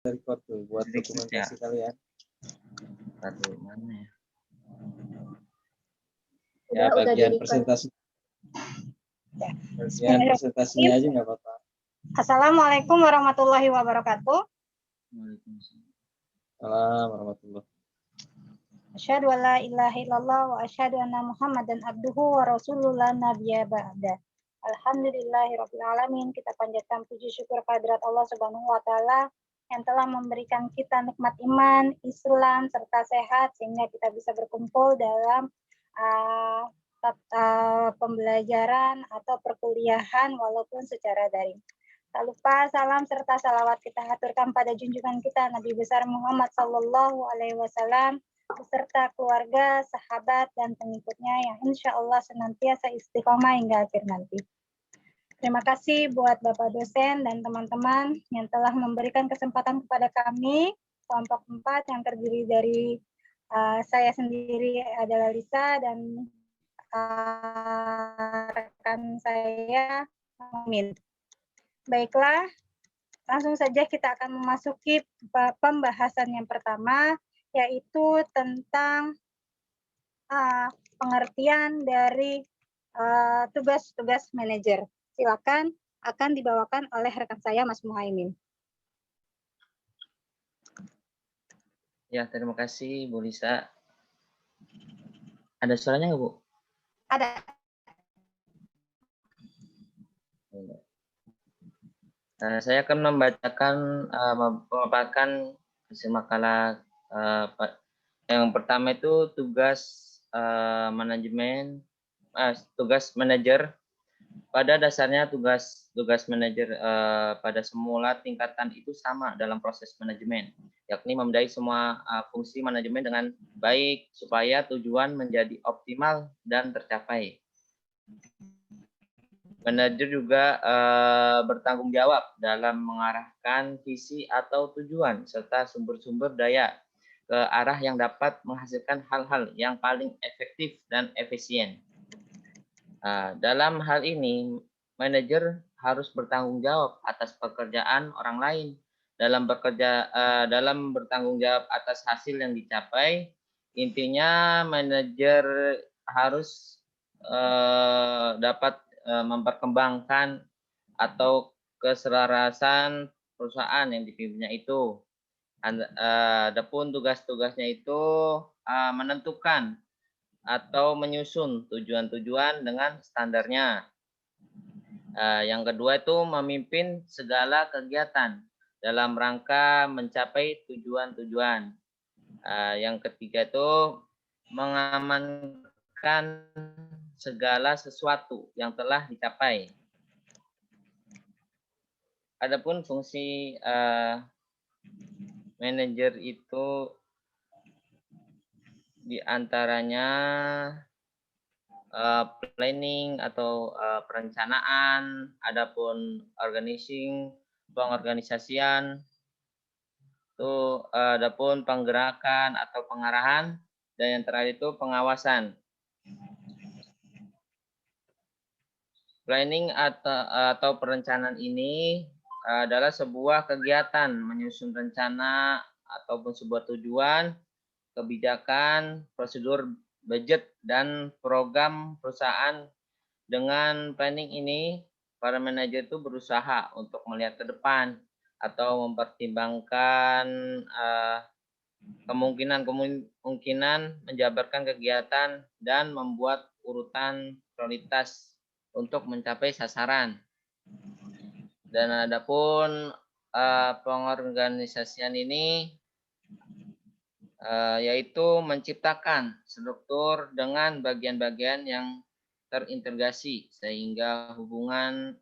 record tuh buat dokumentasi kalian. Satu mana ya? Ya bagian presentasi. Bagian presentasinya aja nggak apa-apa. Assalamualaikum warahmatullahi wabarakatuh. Waalaikumsalam. Assalamualaikum warahmatullahi. Asyhadu an la ilaha illallah wa asyhadu anna Muhammadan abduhu wa rasulullah nabiyya ba'da. Alhamdulillahirabbil alamin. Kita panjatkan puji syukur kehadirat Allah Subhanahu wa taala yang telah memberikan kita nikmat iman, Islam serta sehat sehingga kita bisa berkumpul dalam pembelajaran atau perkuliahan walaupun secara daring. Tak lupa salam serta salawat kita haturkan pada junjungan kita Nabi besar Muhammad Sallallahu Alaihi Wasallam beserta keluarga, sahabat, dan pengikutnya yang insya Allah senantiasa istiqomah hingga akhir nanti. Terima kasih buat Bapak dosen dan teman-teman yang telah memberikan kesempatan kepada kami, kelompok 4 yang terdiri dari saya sendiri adalah Lisa dan rekan saya Amin. Baiklah, langsung saja kita akan memasuki pembahasan yang pertama, yaitu tentang pengertian dari tugas-tugas manajer. Silakan, akan dibawakan oleh rekan saya, Mas Muhaimin. Ya, terima kasih Bu Lisa. Ada suaranya nggak Bu? Ada. Saya akan memaparkan hasil makalah yang pertama itu tugas manajemen, tugas manajer. Pada dasarnya tugas manajer pada semula tingkatan itu sama dalam proses manajemen, yakni membiayai semua fungsi manajemen dengan baik supaya tujuan menjadi optimal dan tercapai. Manajer juga bertanggung jawab dalam mengarahkan visi atau tujuan serta sumber-sumber daya ke arah yang dapat menghasilkan hal-hal yang paling efektif dan efisien. Dalam hal ini, manajer harus bertanggung jawab atas pekerjaan orang lain. Dalam bertanggung jawab atas hasil yang dicapai, intinya manajer harus dapat memperkembangkan atau keselarasan perusahaan yang dipimpinnya itu. Adapun tugas-tugasnya itu menentukan atau menyusun tujuan-tujuan dengan standarnya. Yang kedua itu memimpin segala kegiatan dalam rangka mencapai tujuan-tujuan. Yang ketiga itu mengamankan segala sesuatu yang telah dicapai. Adapun fungsi manajer itu diantaranya planning atau perencanaan, adapun pengorganisasian, itu adapun penggerakan atau pengarahan, dan yang terakhir itu pengawasan. Planning atau perencanaan ini adalah sebuah kegiatan menyusun rencana ataupun sebuah tujuan, kebijakan, prosedur, budget, dan program perusahaan. Dengan planning ini, para manajer itu berusaha untuk melihat ke depan atau mempertimbangkan kemungkinan menjabarkan kegiatan dan membuat urutan prioritas untuk mencapai sasaran. Dan adapun pengorganisasian ini yaitu menciptakan struktur dengan bagian-bagian yang terintegrasi sehingga hubungan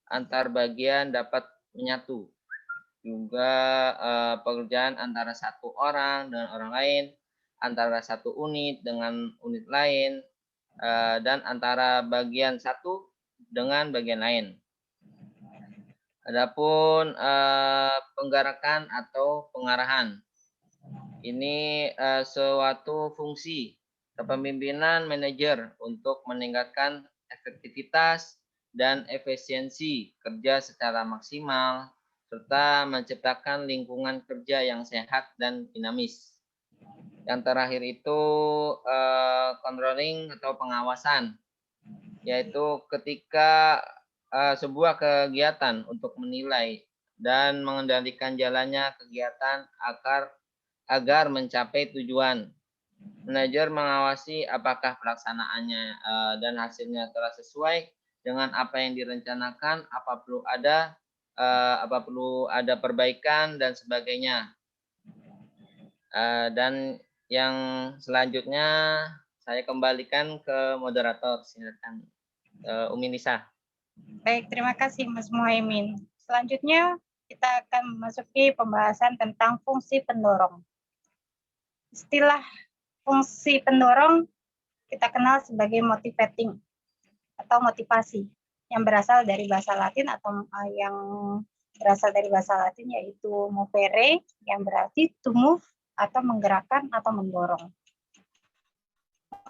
antar bagian dapat menyatu. Juga pekerjaan antara satu orang dengan orang lain, antara satu unit dengan unit lain, dan antara bagian satu dengan bagian lain. Adapun penggerakan atau pengarahan, ini suatu fungsi kepemimpinan manajer untuk meningkatkan efektivitas dan efisiensi kerja secara maksimal serta menciptakan lingkungan kerja yang sehat dan dinamis. Yang terakhir itu controlling atau pengawasan, yaitu ketika sebuah kegiatan untuk menilai dan mengendalikan jalannya kegiatan agar mencapai tujuan. Manajer mengawasi apakah pelaksanaannya dan hasilnya telah sesuai dengan apa yang direncanakan, apa perlu ada perbaikan dan sebagainya. Dan yang selanjutnya saya kembalikan ke moderator. Silakan Umi Nisa. Baik, terima kasih Mas Muhaimin. Selanjutnya kita akan memasuki pembahasan tentang fungsi pendorong. Istilah fungsi pendorong kita kenal sebagai motivating atau motivasi yang berasal dari bahasa Latin yaitu movere yang berarti to move atau menggerakkan atau mendorong.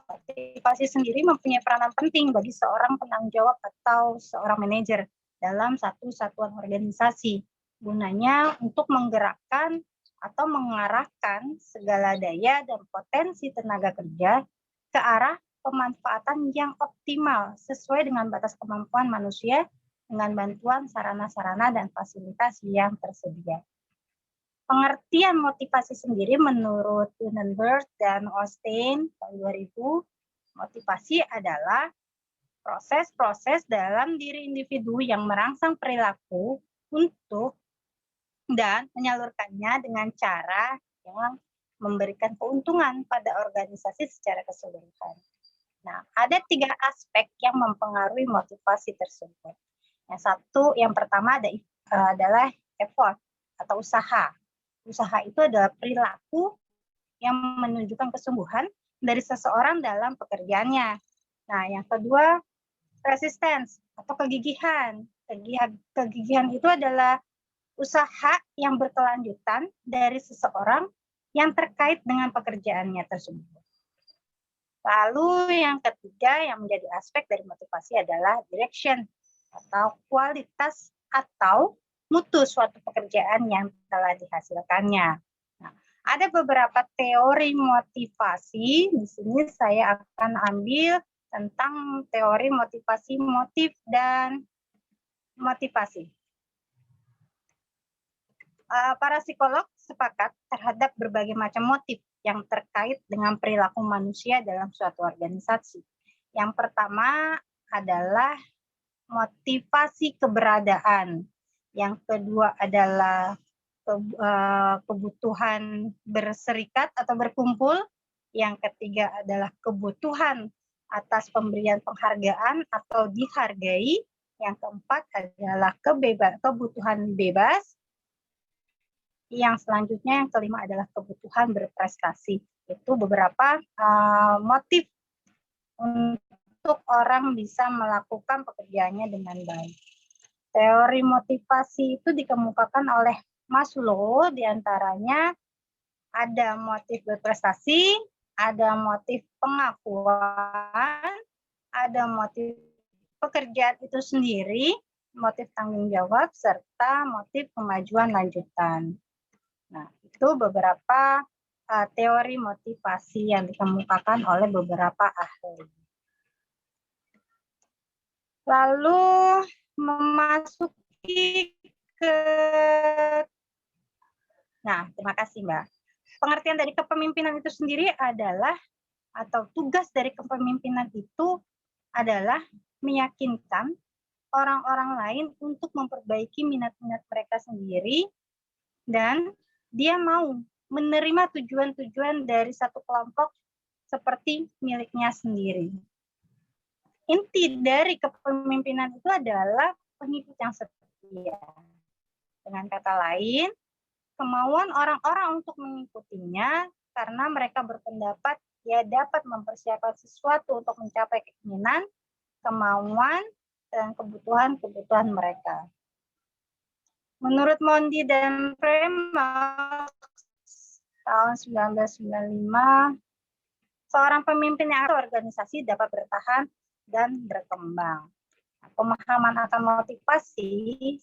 Motivasi sendiri mempunyai peranan penting bagi seorang penanggung jawab atau seorang manajer dalam satu satuan organisasi. Gunanya untuk menggerakkan atau mengarahkan segala daya dan potensi tenaga kerja ke arah pemanfaatan yang optimal sesuai dengan batas kemampuan manusia dengan bantuan sarana-sarana dan fasilitas yang tersedia. Pengertian motivasi sendiri menurut Dunenberg dan Osteen tahun 2000, motivasi adalah proses-proses dalam diri individu yang merangsang perilaku untuk dan menyalurkannya dengan cara yang memberikan keuntungan pada organisasi secara keseluruhan. Nah, ada 3 aspek yang mempengaruhi motivasi tersebut. Yang pertama adalah effort atau usaha. Usaha itu adalah perilaku yang menunjukkan kesungguhan dari seseorang dalam pekerjaannya. Nah, yang kedua, resistance atau kegigihan. Kegigihan itu adalah usaha yang berkelanjutan dari seseorang yang terkait dengan pekerjaannya tersebut. Lalu yang ketiga yang menjadi aspek dari motivasi adalah direction atau kualitas atau mutu suatu pekerjaan yang telah dihasilkannya. Nah, ada beberapa teori motivasi. Di sini saya akan ambil tentang teori motivasi, motif, dan motivasi. Para psikolog sepakat terhadap berbagai macam motif yang terkait dengan perilaku manusia dalam suatu organisasi. Yang pertama adalah motivasi keberadaan. Yang kedua adalah kebutuhan berserikat atau berkumpul. Yang ketiga adalah kebutuhan atas pemberian penghargaan atau dihargai. Yang keempat adalah kebutuhan bebas. Yang selanjutnya, yang kelima adalah kebutuhan berprestasi. Itu beberapa motif untuk orang bisa melakukan pekerjaannya dengan baik. Teori motivasi itu dikemukakan oleh Maslow, diantaranya ada motif berprestasi, ada motif pengakuan, ada motif pekerjaan itu sendiri, motif tanggung jawab, serta motif kemajuan lanjutan. Nah, itu beberapa teori motivasi yang dikemukakan oleh beberapa ahli. Lalu memasuki ke... Nah, terima kasih Mbak. Pengertian dari kepemimpinan itu sendiri adalah, atau tugas dari kepemimpinan itu adalah meyakinkan orang-orang lain untuk memperbaiki minat-minat mereka sendiri dan dia mau menerima tujuan-tujuan dari satu kelompok seperti miliknya sendiri. Inti dari kepemimpinan itu adalah pengikut yang setia. Dengan kata lain, kemauan orang-orang untuk mengikutinya karena mereka berpendapat dia dapat mempersiapkan sesuatu untuk mencapai keinginan, kemauan, dan kebutuhan-kebutuhan mereka. Menurut Mondi dan Premack tahun 1995, seorang pemimpin yang aktif organisasi dapat bertahan dan berkembang. Pemahaman akan motivasi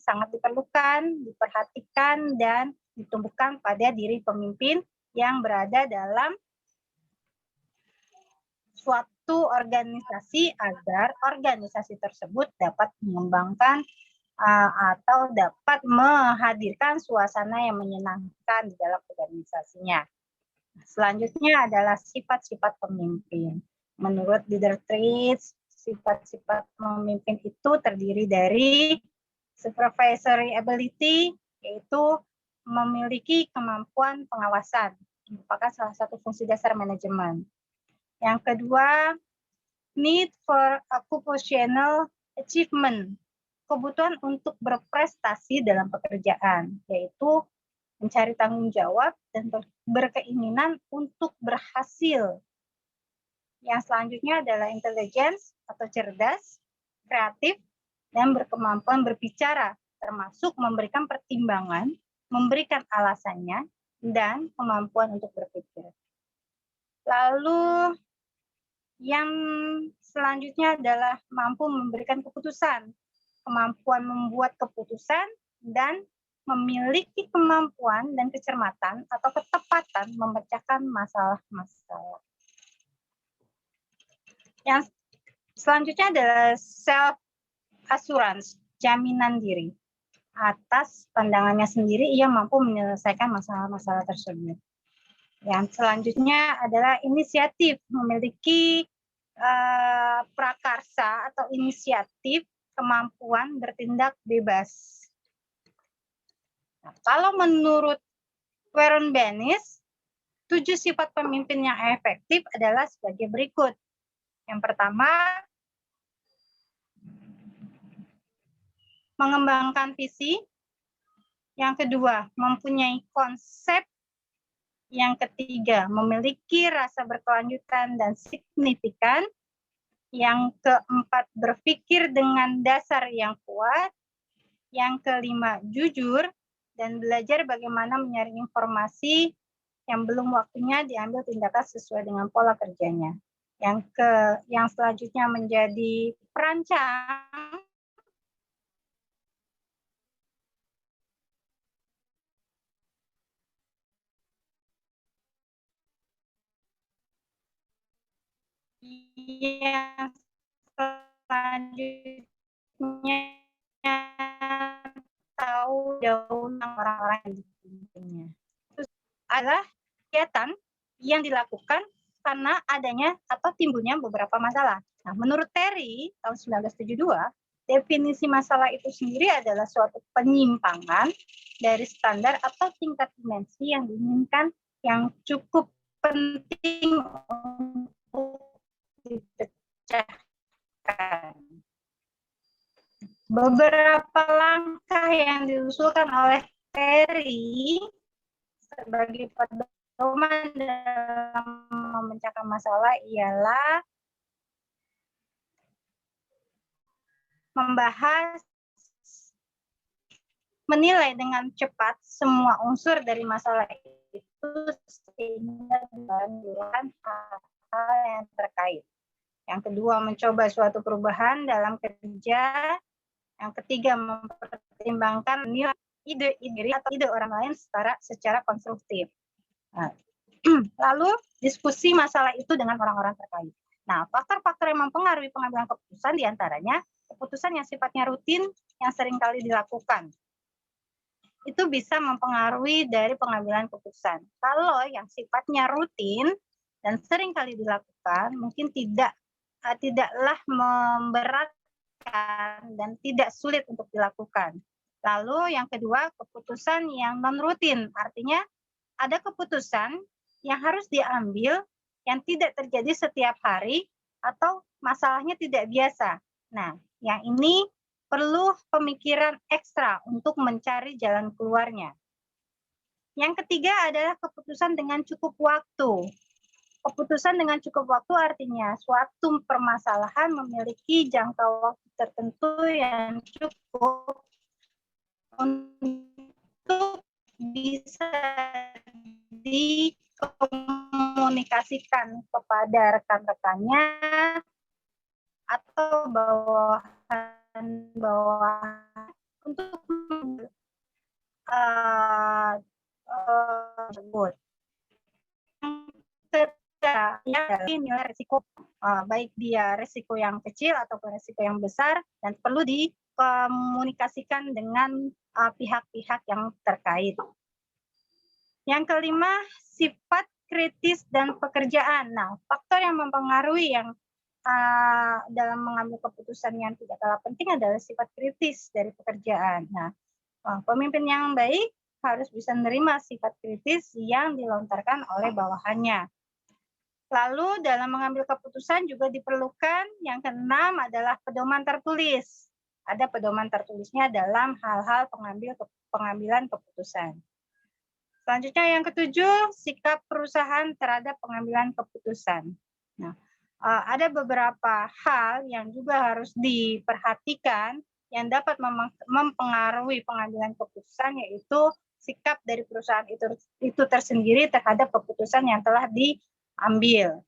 sangat diperlukan, diperhatikan, dan ditumbuhkan pada diri pemimpin yang berada dalam suatu organisasi agar organisasi tersebut dapat mengembangkan atau dapat menghadirkan suasana yang menyenangkan di dalam organisasinya. Selanjutnya adalah sifat-sifat pemimpin. Menurut leader traits, sifat-sifat pemimpin itu terdiri dari supervisory ability, yaitu memiliki kemampuan pengawasan, merupakan salah satu fungsi dasar manajemen. Yang kedua, need for occupational achievement, kebutuhan untuk berprestasi dalam pekerjaan, yaitu mencari tanggung jawab dan berkeinginan untuk berhasil. Yang selanjutnya adalah intelligence atau cerdas, kreatif, dan berkemampuan berbicara, termasuk memberikan pertimbangan, memberikan alasannya, dan kemampuan untuk berpikir. Lalu yang selanjutnya adalah mampu memberikan keputusan, kemampuan membuat keputusan, dan memiliki kemampuan dan kecermatan atau ketepatan memecahkan masalah-masalah. Yang selanjutnya adalah self-assurance, jaminan diri. Atas pandangannya sendiri, ia mampu menyelesaikan masalah-masalah tersebut. Yang selanjutnya adalah inisiatif, memiliki prakarsa atau inisiatif, kemampuan bertindak bebas. Nah, kalau menurut Warren Bennis, 7 sifat pemimpin yang efektif adalah sebagai berikut. Yang pertama, mengembangkan visi. Yang kedua, mempunyai konsep. Yang ketiga, memiliki rasa berkelanjutan dan signifikan. Yang keempat, berpikir dengan dasar yang kuat. Yang kelima, jujur dan belajar bagaimana menyaring informasi yang belum waktunya diambil tindakan sesuai dengan pola kerjanya. Yang selanjutnya menjadi perancang. Yang selanjutnya tahu daun orang-orang yang dipimpinnya. Terus adalah kegiatan yang dilakukan karena adanya atau timbulnya beberapa masalah. Nah, menurut Terry tahun 1972, definisi masalah itu sendiri adalah suatu penyimpangan dari standar atau tingkat dimensi yang diinginkan yang cukup penting untuk dipecahkan. Beberapa langkah yang diusulkan oleh Terry sebagai pedoman dalam memecahkan masalah ialah membahas, menilai dengan cepat semua unsur dari masalah itu sehingga menimbulkan hal-hal yang terkait. Yang kedua, mencoba suatu perubahan dalam kerja. Yang ketiga, mempertimbangkan nilai ide diri atau ide orang lain secara konstruktif. Nah, lalu diskusi masalah itu dengan orang-orang terkait. Nah, faktor-faktor yang mempengaruhi pengambilan keputusan diantaranya keputusan yang sifatnya rutin yang seringkali dilakukan. Itu bisa mempengaruhi dari pengambilan keputusan. Kalau yang sifatnya rutin dan seringkali dilakukan, mungkin tidaklah memberatkan dan tidak sulit untuk dilakukan. Lalu yang kedua, keputusan yang non-rutin, artinya ada keputusan yang harus diambil yang tidak terjadi setiap hari atau masalahnya tidak biasa. Nah, yang ini perlu pemikiran ekstra untuk mencari jalan keluarnya. Yang ketiga adalah keputusan dengan cukup waktu. Keputusan dengan cukup waktu artinya suatu permasalahan memiliki jangka waktu tertentu yang cukup untuk bisa dikomunikasikan kepada rekan-rekannya atau bawahannya bawahan untuk tersebut. Ya, nilai risiko, baik dia risiko yang kecil ataupun risiko yang besar, dan perlu dikomunikasikan dengan pihak-pihak yang terkait. Yang kelima, sifat kritis dan pekerjaan. Nah, faktor yang mempengaruhi yang dalam mengambil keputusan yang tidak kalah penting adalah sifat kritis dari pekerjaan. Nah, pemimpin yang baik harus bisa menerima sifat kritis yang dilontarkan oleh bawahannya. Lalu dalam mengambil keputusan juga diperlukan yang keenam adalah pedoman tertulis. Ada pedoman tertulisnya dalam hal-hal pengambilan keputusan. Selanjutnya yang ketujuh, sikap perusahaan terhadap pengambilan keputusan. Nah, ada beberapa hal yang juga harus diperhatikan yang dapat mempengaruhi pengambilan keputusan, yaitu sikap dari perusahaan itu tersendiri terhadap keputusan yang telah diambil.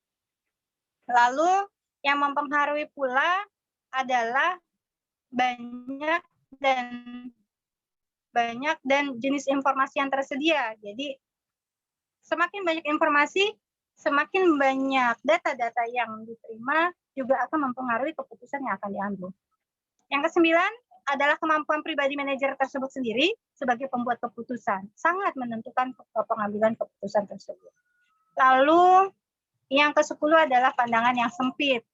Lalu yang mempengaruhi pula adalah banyak dan jenis informasi yang tersedia. Jadi semakin banyak informasi, semakin banyak data-data yang diterima juga akan mempengaruhi keputusan yang akan diambil. Yang kesembilan adalah kemampuan pribadi manajer tersebut sendiri sebagai pembuat keputusan. Sangat menentukan pengambilan keputusan tersebut. Lalu yang ke-10 adalah pandangan yang sempit.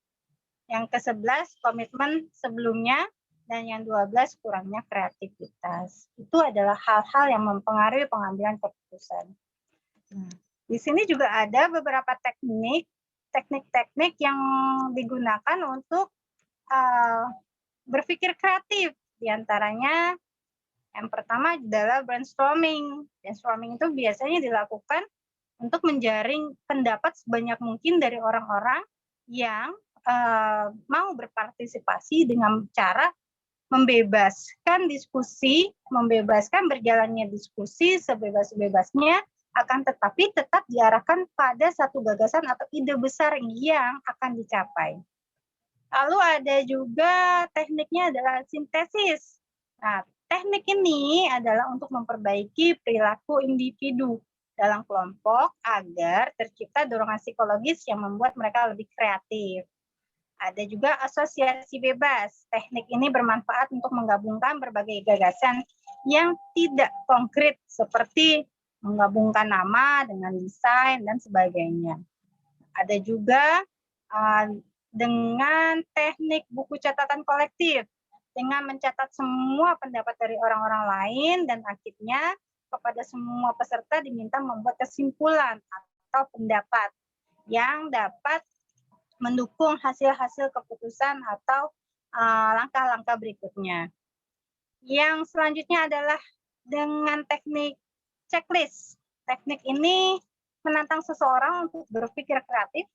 Yang ke-11 komitmen sebelumnya. Dan yang 12 kurangnya kreativitas. Itu adalah hal-hal yang mempengaruhi pengambilan keputusan. Nah, di sini juga ada beberapa teknik-teknik yang digunakan untuk berpikir kreatif. Di antaranya yang pertama adalah brainstorming. Brainstorming itu biasanya dilakukan untuk menjaring pendapat sebanyak mungkin dari orang-orang yang mau berpartisipasi dengan cara membebaskan berjalannya diskusi sebebas-bebasnya, akan tetapi tetap diarahkan pada satu gagasan atau ide besar yang akan dicapai. Lalu ada juga tekniknya adalah sintesis. Nah, teknik ini adalah untuk memperbaiki perilaku individu dalam kelompok agar tercipta dorongan psikologis yang membuat mereka lebih kreatif. Ada juga asosiasi bebas. Teknik ini bermanfaat untuk menggabungkan berbagai gagasan yang tidak konkret seperti menggabungkan nama dengan desain dan sebagainya. Ada juga dengan teknik buku catatan kolektif, dengan mencatat semua pendapat dari orang-orang lain dan akhirnya kepada semua peserta diminta membuat kesimpulan atau pendapat yang dapat mendukung hasil-hasil keputusan atau langkah-langkah berikutnya. Yang selanjutnya adalah dengan teknik checklist. Teknik ini menantang seseorang untuk berpikir kreatif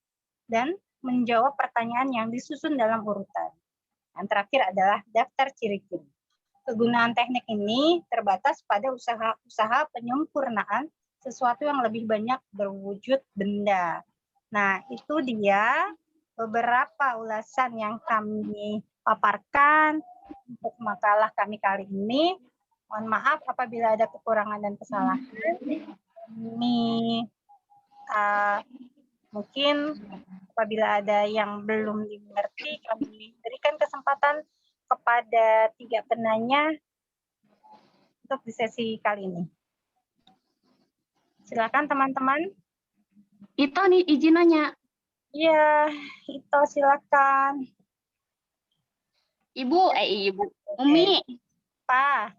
dan menjawab pertanyaan yang disusun dalam urutan. Yang terakhir adalah daftar ciri-ciri. Kegunaan teknik ini terbatas pada usaha penyempurnaan sesuatu yang lebih banyak berwujud benda. Nah, itu dia beberapa ulasan yang kami paparkan untuk makalah kami kali ini. Mohon maaf apabila ada kekurangan dan kesalahan. Ini mungkin apabila ada yang belum dimengerti, kami berikan kesempatan kepada 3 penanya untuk di sesi kali ini. Silakan teman-teman. Itu nih izin nanya. Iya, Ito silakan. Ibu, Umi. Pak.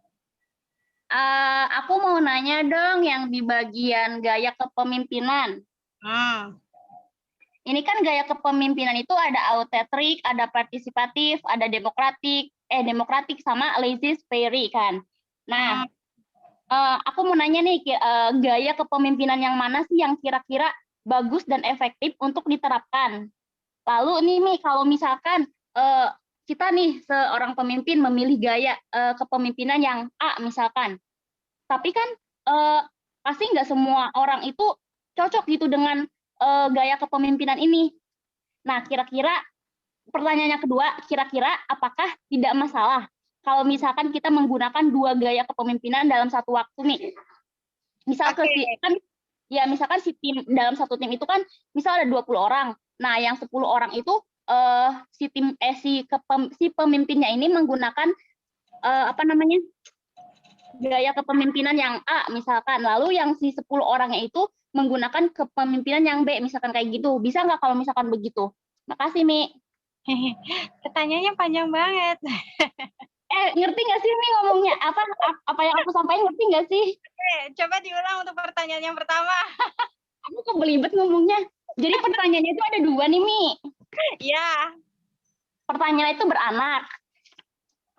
Aku mau nanya dong yang di bagian gaya kepemimpinan. Ini kan gaya kepemimpinan itu ada authoritatif, ada partisipatif, ada demokratik sama laissez-faire kan. Nah, aku mau nanya nih, gaya kepemimpinan yang mana sih yang kira-kira bagus dan efektif untuk diterapkan? Lalu nih, kalau misalkan kita nih seorang pemimpin memilih gaya kepemimpinan yang A misalkan, tapi kan pasti nggak semua orang itu cocok gitu dengan gaya kepemimpinan ini. Nah, kira-kira pertanyaannya kedua, kira-kira apakah tidak masalah kalau misalkan kita menggunakan 2 gaya kepemimpinan dalam satu waktu nih? Misal kan ya misalkan si tim dalam satu tim itu kan misal ada 20 orang. Nah, yang 10 orang itu si pemimpinnya ini menggunakan gaya kepemimpinan yang A misalkan, lalu yang si 10 orangnya itu menggunakan kepemimpinan yang B misalkan kayak gitu. Bisa nggak kalau misalkan begitu? Makasih, Mi. Pertanyaannya panjang banget. Ngerti nggak sih Mi ngomongnya? Apa yang aku sampaikan ngerti nggak sih? Oke, coba diulang untuk pertanyaan yang pertama. Aku kok belibet ngomongnya. Jadi pertanyaannya itu ada 2 nih, Mi. Iya. Pertanyaan itu beranak.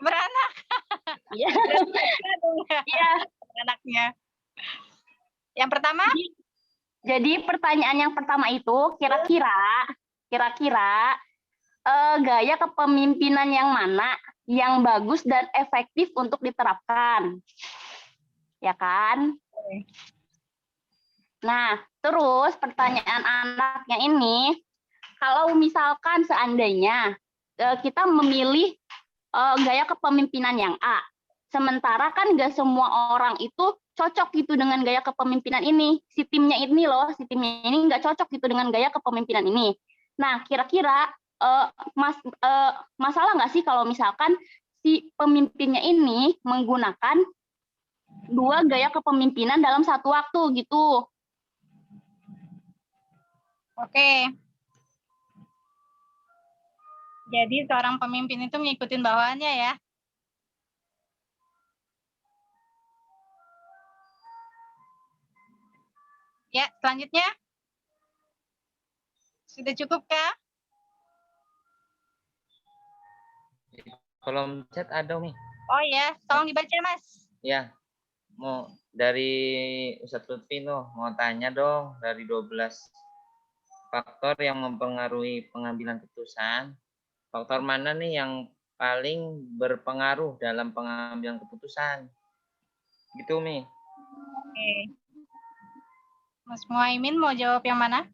Beranak. Iya. Iya. Anaknya. Yang pertama? Jadi pertanyaan yang pertama itu kira-kira gaya kepemimpinan yang mana yang bagus dan efektif untuk diterapkan, ya kan? Nah, terus pertanyaan anaknya ini, kalau misalkan seandainya kita memilih gaya kepemimpinan yang A, sementara kan nggak semua orang itu cocok gitu dengan gaya kepemimpinan ini. Si timnya ini nggak cocok gitu dengan gaya kepemimpinan ini. Nah, kira-kira masalah nggak sih kalau misalkan si pemimpinnya ini menggunakan 2 gaya kepemimpinan dalam satu waktu gitu? Oke. Jadi seorang pemimpin itu ngikutin bawahannya ya? Ya, selanjutnya. Sudah cukup kah? Kolom chat ada nih. Oh ya, tolong dibaca Mas. Ya, mau dari Ustadz Lutfi mau tanya dong, dari 12 faktor yang mempengaruhi pengambilan keputusan, faktor mana nih yang paling berpengaruh dalam pengambilan keputusan? Gitu, Mi. Oke. Mas Muhaimin mau jawab yang mana?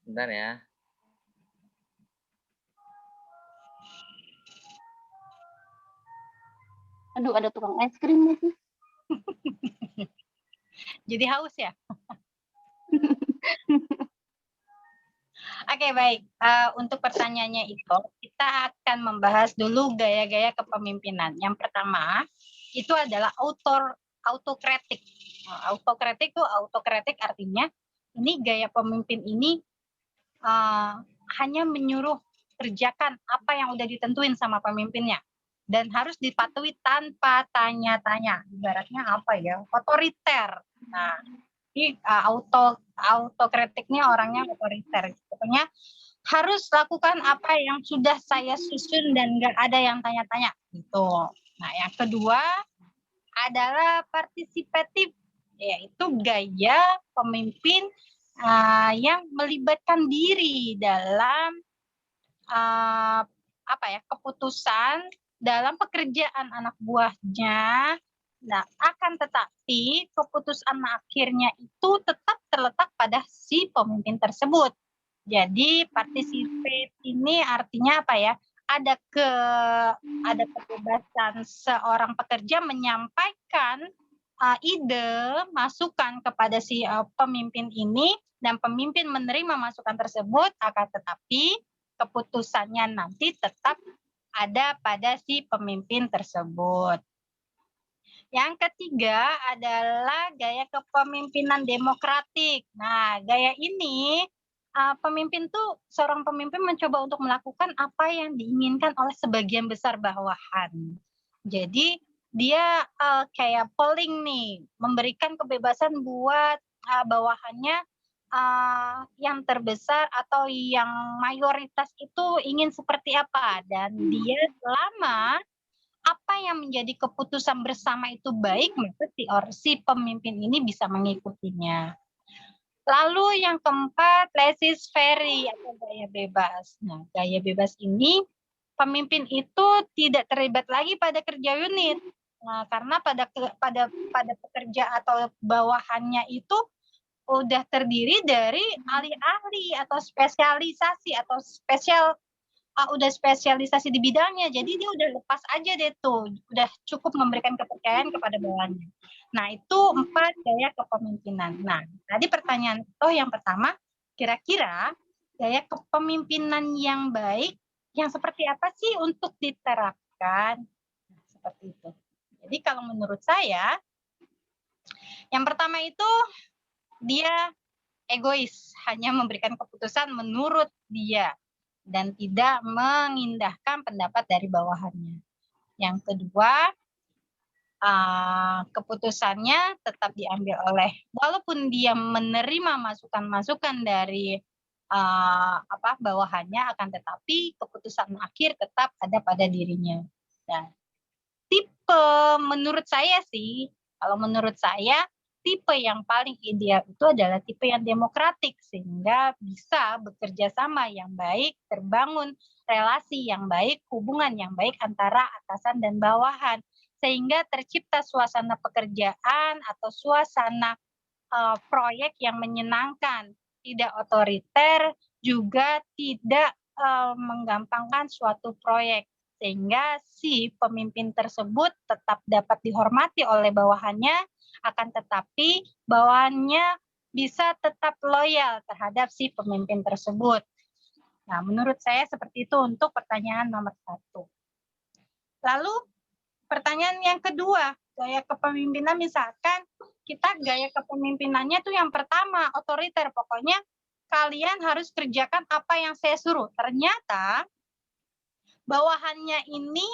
Bentar ya. Aduh, ada tukang es krim nih. Jadi haus ya? Oke, baik. Untuk pertanyaannya itu, kita akan membahas dulu gaya-gaya kepemimpinan. Yang pertama, itu adalah autokritik. Autokritik artinya, ini gaya pemimpin ini hanya menyuruh kerjakan apa yang udah ditentuin sama pemimpinnya. Dan harus dipatuhi tanpa tanya-tanya. Ibaratnya apa ya? Otoriter. Nah, ini autokritiknya orangnya otoriter. Pokoknya harus lakukan apa yang sudah saya susun dan nggak ada yang tanya-tanya. Gitu. Nah, yang kedua adalah partisipatif, yaitu gaya pemimpin yang melibatkan diri dalam keputusan dalam pekerjaan anak buahnya. Nah, akan tetapi keputusan akhirnya itu tetap terletak pada si pemimpin tersebut. Jadi partisipate ini artinya apa ya? Ada kebebasan seorang pekerja menyampaikan ide, masukan kepada si pemimpin ini, dan pemimpin menerima masukan tersebut, akan tetapi keputusannya nanti tetap ada pada si pemimpin tersebut. Yang ketiga adalah gaya kepemimpinan demokratik. Nah, gaya ini seorang pemimpin mencoba untuk melakukan apa yang diinginkan oleh sebagian besar bawahan. Jadi dia kayak polling nih, memberikan kebebasan buat bawahannya yang terbesar atau yang mayoritas itu ingin seperti apa, dan dia selama apa yang menjadi keputusan bersama itu baik, maka si pemimpin ini bisa mengikutinya. Lalu yang keempat, laissez-faire atau gaya bebas. Nah, gaya bebas ini pemimpin itu tidak terlibat lagi pada kerja unit. Nah, karena pada pekerja atau bawahannya itu udah terdiri dari ahli-ahli atau spesialisasi atau udah spesialisasi di bidangnya, jadi dia udah lepas aja deh tuh, udah cukup memberikan kepercayaan kepada bawahannya. Nah, itu 4 gaya kepemimpinan. Nah, tadi pertanyaan yang pertama, kira-kira gaya kepemimpinan yang baik yang seperti apa sih untuk diterapkan? Nah, seperti itu. Jadi kalau menurut saya, yang pertama itu dia egois, hanya memberikan keputusan menurut dia dan tidak mengindahkan pendapat dari bawahannya. Yang kedua, keputusannya tetap diambil walaupun dia menerima masukan-masukan dari bawahannya, akan tetapi keputusan akhir tetap ada pada dirinya. Dan tipe menurut saya sih, kalau menurut saya tipe yang paling ideal itu adalah tipe yang demokratik, sehingga bisa bekerja sama yang baik, terbangun relasi yang baik, hubungan yang baik antara atasan dan bawahan, sehingga tercipta suasana pekerjaan atau suasana proyek yang menyenangkan, tidak otoriter, juga tidak menggampangkan suatu proyek, sehingga si pemimpin tersebut tetap dapat dihormati oleh bawahannya, akan tetapi bawahannya bisa tetap loyal terhadap si pemimpin tersebut. Nah, menurut saya seperti itu untuk pertanyaan nomor 1. Lalu pertanyaan yang kedua, gaya kepemimpinan, misalkan kita gaya kepemimpinannya tuh yang pertama otoriter, pokoknya kalian harus kerjakan apa yang saya suruh. Ternyata bawahannya ini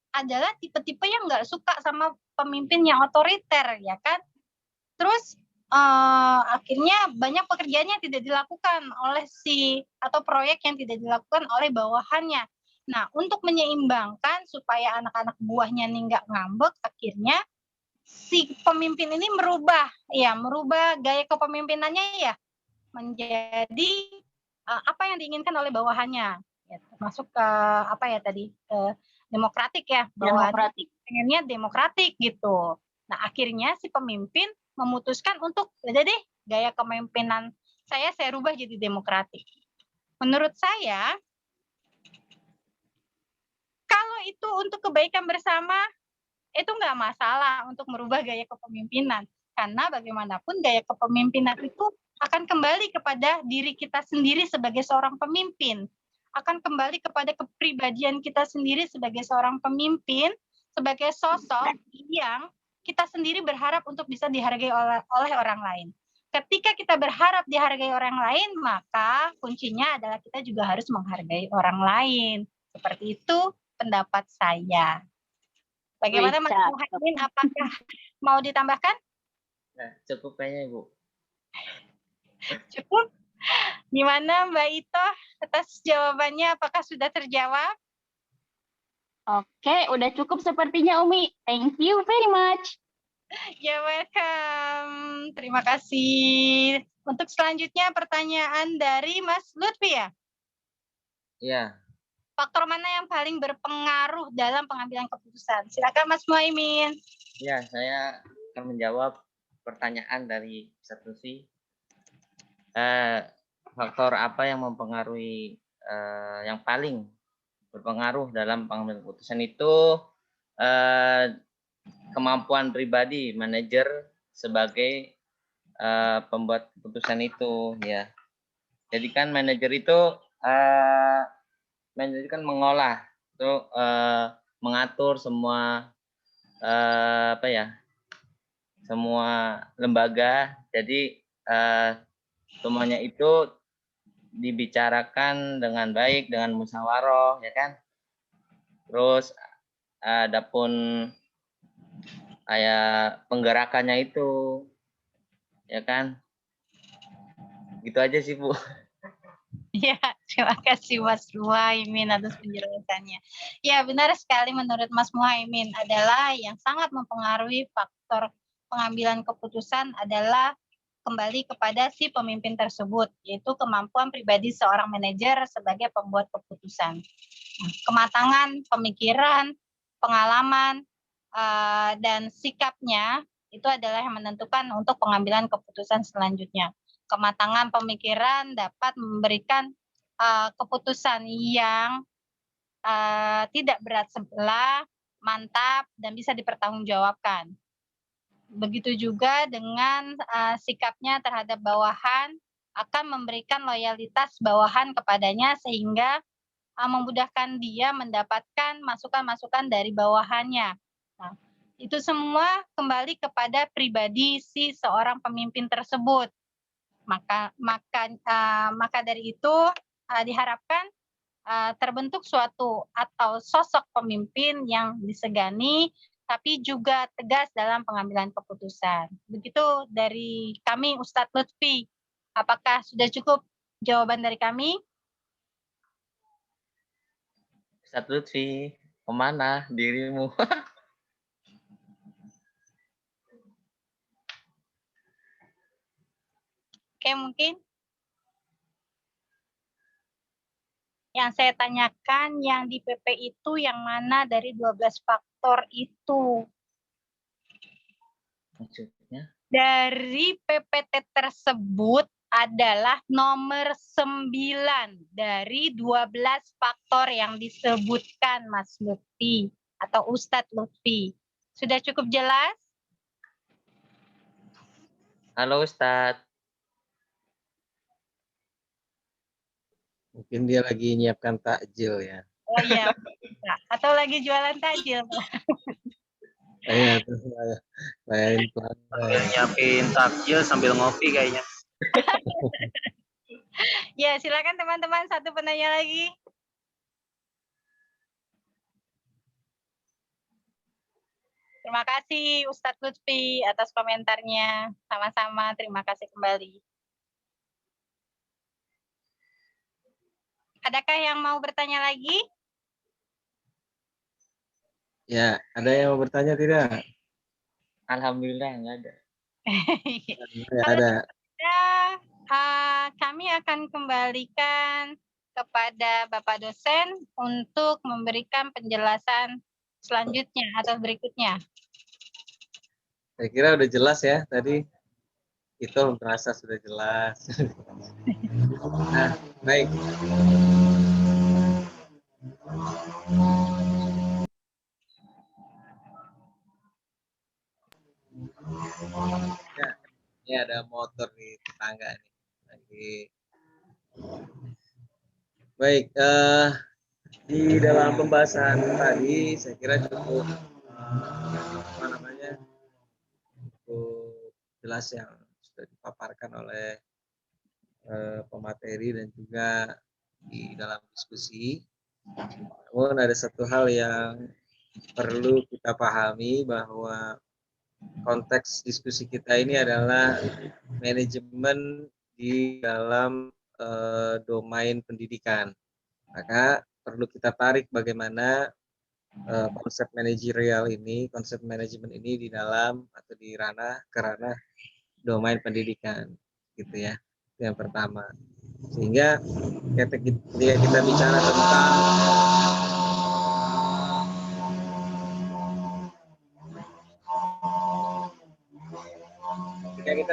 adalah tipe-tipe yang nggak suka sama pemimpin yang otoriter, ya kan? Terus akhirnya banyak pekerjaannya tidak dilakukan oleh atau proyek yang tidak dilakukan oleh bawahannya. Nah, untuk menyeimbangkan supaya anak-anak buahnya nih nggak ngambek, akhirnya si pemimpin ini merubah gaya kepemimpinannya ya menjadi apa yang diinginkan oleh bawahannya. Ya, masuk ke demokratik ya, Demokratik. pengennya demokratik gitu. Nah, akhirnya si pemimpin memutuskan untuk udah deh gaya kepemimpinan saya rubah jadi demokratik. Menurut saya, kalau itu untuk kebaikan bersama, itu nggak masalah untuk merubah gaya kepemimpinan. Karena bagaimanapun gaya kepemimpinan itu akan kembali kepada diri kita sendiri sebagai seorang pemimpin. Akan kembali kepada kepribadian kita sendiri sebagai seorang pemimpin, sebagai sosok yang kita sendiri berharap untuk bisa dihargai oleh orang lain. Ketika kita berharap dihargai orang lain, maka kuncinya adalah kita juga harus menghargai orang lain. Seperti itu pendapat saya. Bagaimana Mas Muhaimin, apakah mau ditambahkan? Nah, cukup kayaknya Ibu. Cukup? Gimana Mbak Ito atas jawabannya, apakah sudah terjawab? Oke, udah cukup sepertinya Umi. Thank you very much. You're welcome. Terima kasih. Untuk selanjutnya pertanyaan dari Mas Lutfi ya? Iya. Faktor mana yang paling berpengaruh dalam pengambilan keputusan? Silakan Mas Muhaimin. Ya, saya akan menjawab pertanyaan dari Ustaz Lutfi. Faktor apa yang mempengaruhi yang paling berpengaruh dalam pengambilan keputusan itu kemampuan pribadi manajer sebagai pembuat keputusan itu ya. Jadi kan manajer itu kan mengolah itu mengatur semua semua lembaga. Jadi semuanya itu dibicarakan dengan baik, dengan musyawarah, ya kan. Terus adapun kayak penggerakannya itu, ya kan. Gitu aja sih Bu. Ya, terima kasih Mas Muhaimin atas penjelasannya. Ya, benar sekali, menurut Mas Muhaimin adalah yang sangat mempengaruhi faktor pengambilan keputusan adalah kembali kepada si pemimpin tersebut, yaitu kemampuan pribadi seorang manajer sebagai pembuat keputusan. Kematangan pemikiran, pengalaman, dan sikapnya itu adalah yang menentukan untuk pengambilan keputusan selanjutnya. Kematangan pemikiran dapat memberikan keputusan yang tidak berat sebelah, mantap, dan bisa dipertanggungjawabkan. Begitu juga dengan sikapnya terhadap bawahan, akan memberikan loyalitas bawahan kepadanya sehingga memudahkan dia mendapatkan masukan-masukan dari bawahannya. Nah, itu semua kembali kepada pribadi si seorang pemimpin tersebut. Maka dari itu diharapkan terbentuk suatu atau sosok pemimpin yang disegani tapi juga tegas dalam pengambilan keputusan. Begitu dari kami, Ustadz Lutfi. Apakah sudah cukup jawaban dari kami? Ustadz Lutfi, kemana dirimu? Oke, mungkin yang saya tanyakan yang di PP itu yang mana dari 12 faktor itu? Maksudnya? Dari PPT tersebut adalah nomor 9 dari 12 faktor yang disebutkan Mas Lutfi atau Ustadz Lutfi. Sudah cukup jelas? Halo Ustadz. Mungkin dia lagi nyiapkan takjil ya. Oh iya, atau lagi jualan takjil. Iya, lain pelanggan. Nyiapin takjil sambil ngopi kayaknya. Ya, silakan teman-teman, satu penanya lagi. Terima kasih Ustadz Lutfi atas komentarnya. Sama-sama, terima kasih kembali. Adakah yang mau bertanya lagi? Ya, ada yang mau bertanya tidak? Alhamdulillah nggak ada. Ya, ada. Kami akan kembalikan kepada Bapak dosen untuk memberikan penjelasan selanjutnya atau berikutnya. Saya kira udah jelas ya tadi. Itu merasa sudah jelas. Nah, baik. Ya, ini ada motor di tetangga nih. Lagi. Baik, di dalam pembahasan tadi saya kira cukup cukup jelas yang sudah dipaparkan oleh pemateri dan juga di dalam diskusi. Namun ada satu hal yang perlu kita pahami bahwa konteks diskusi kita ini adalah manajemen di dalam domain pendidikan. Maka perlu kita tarik bagaimana konsep manajerial ini, konsep manajemen ini di dalam atau di ranah domain pendidikan, gitu ya. Itu yang pertama. Sehingga ketika kita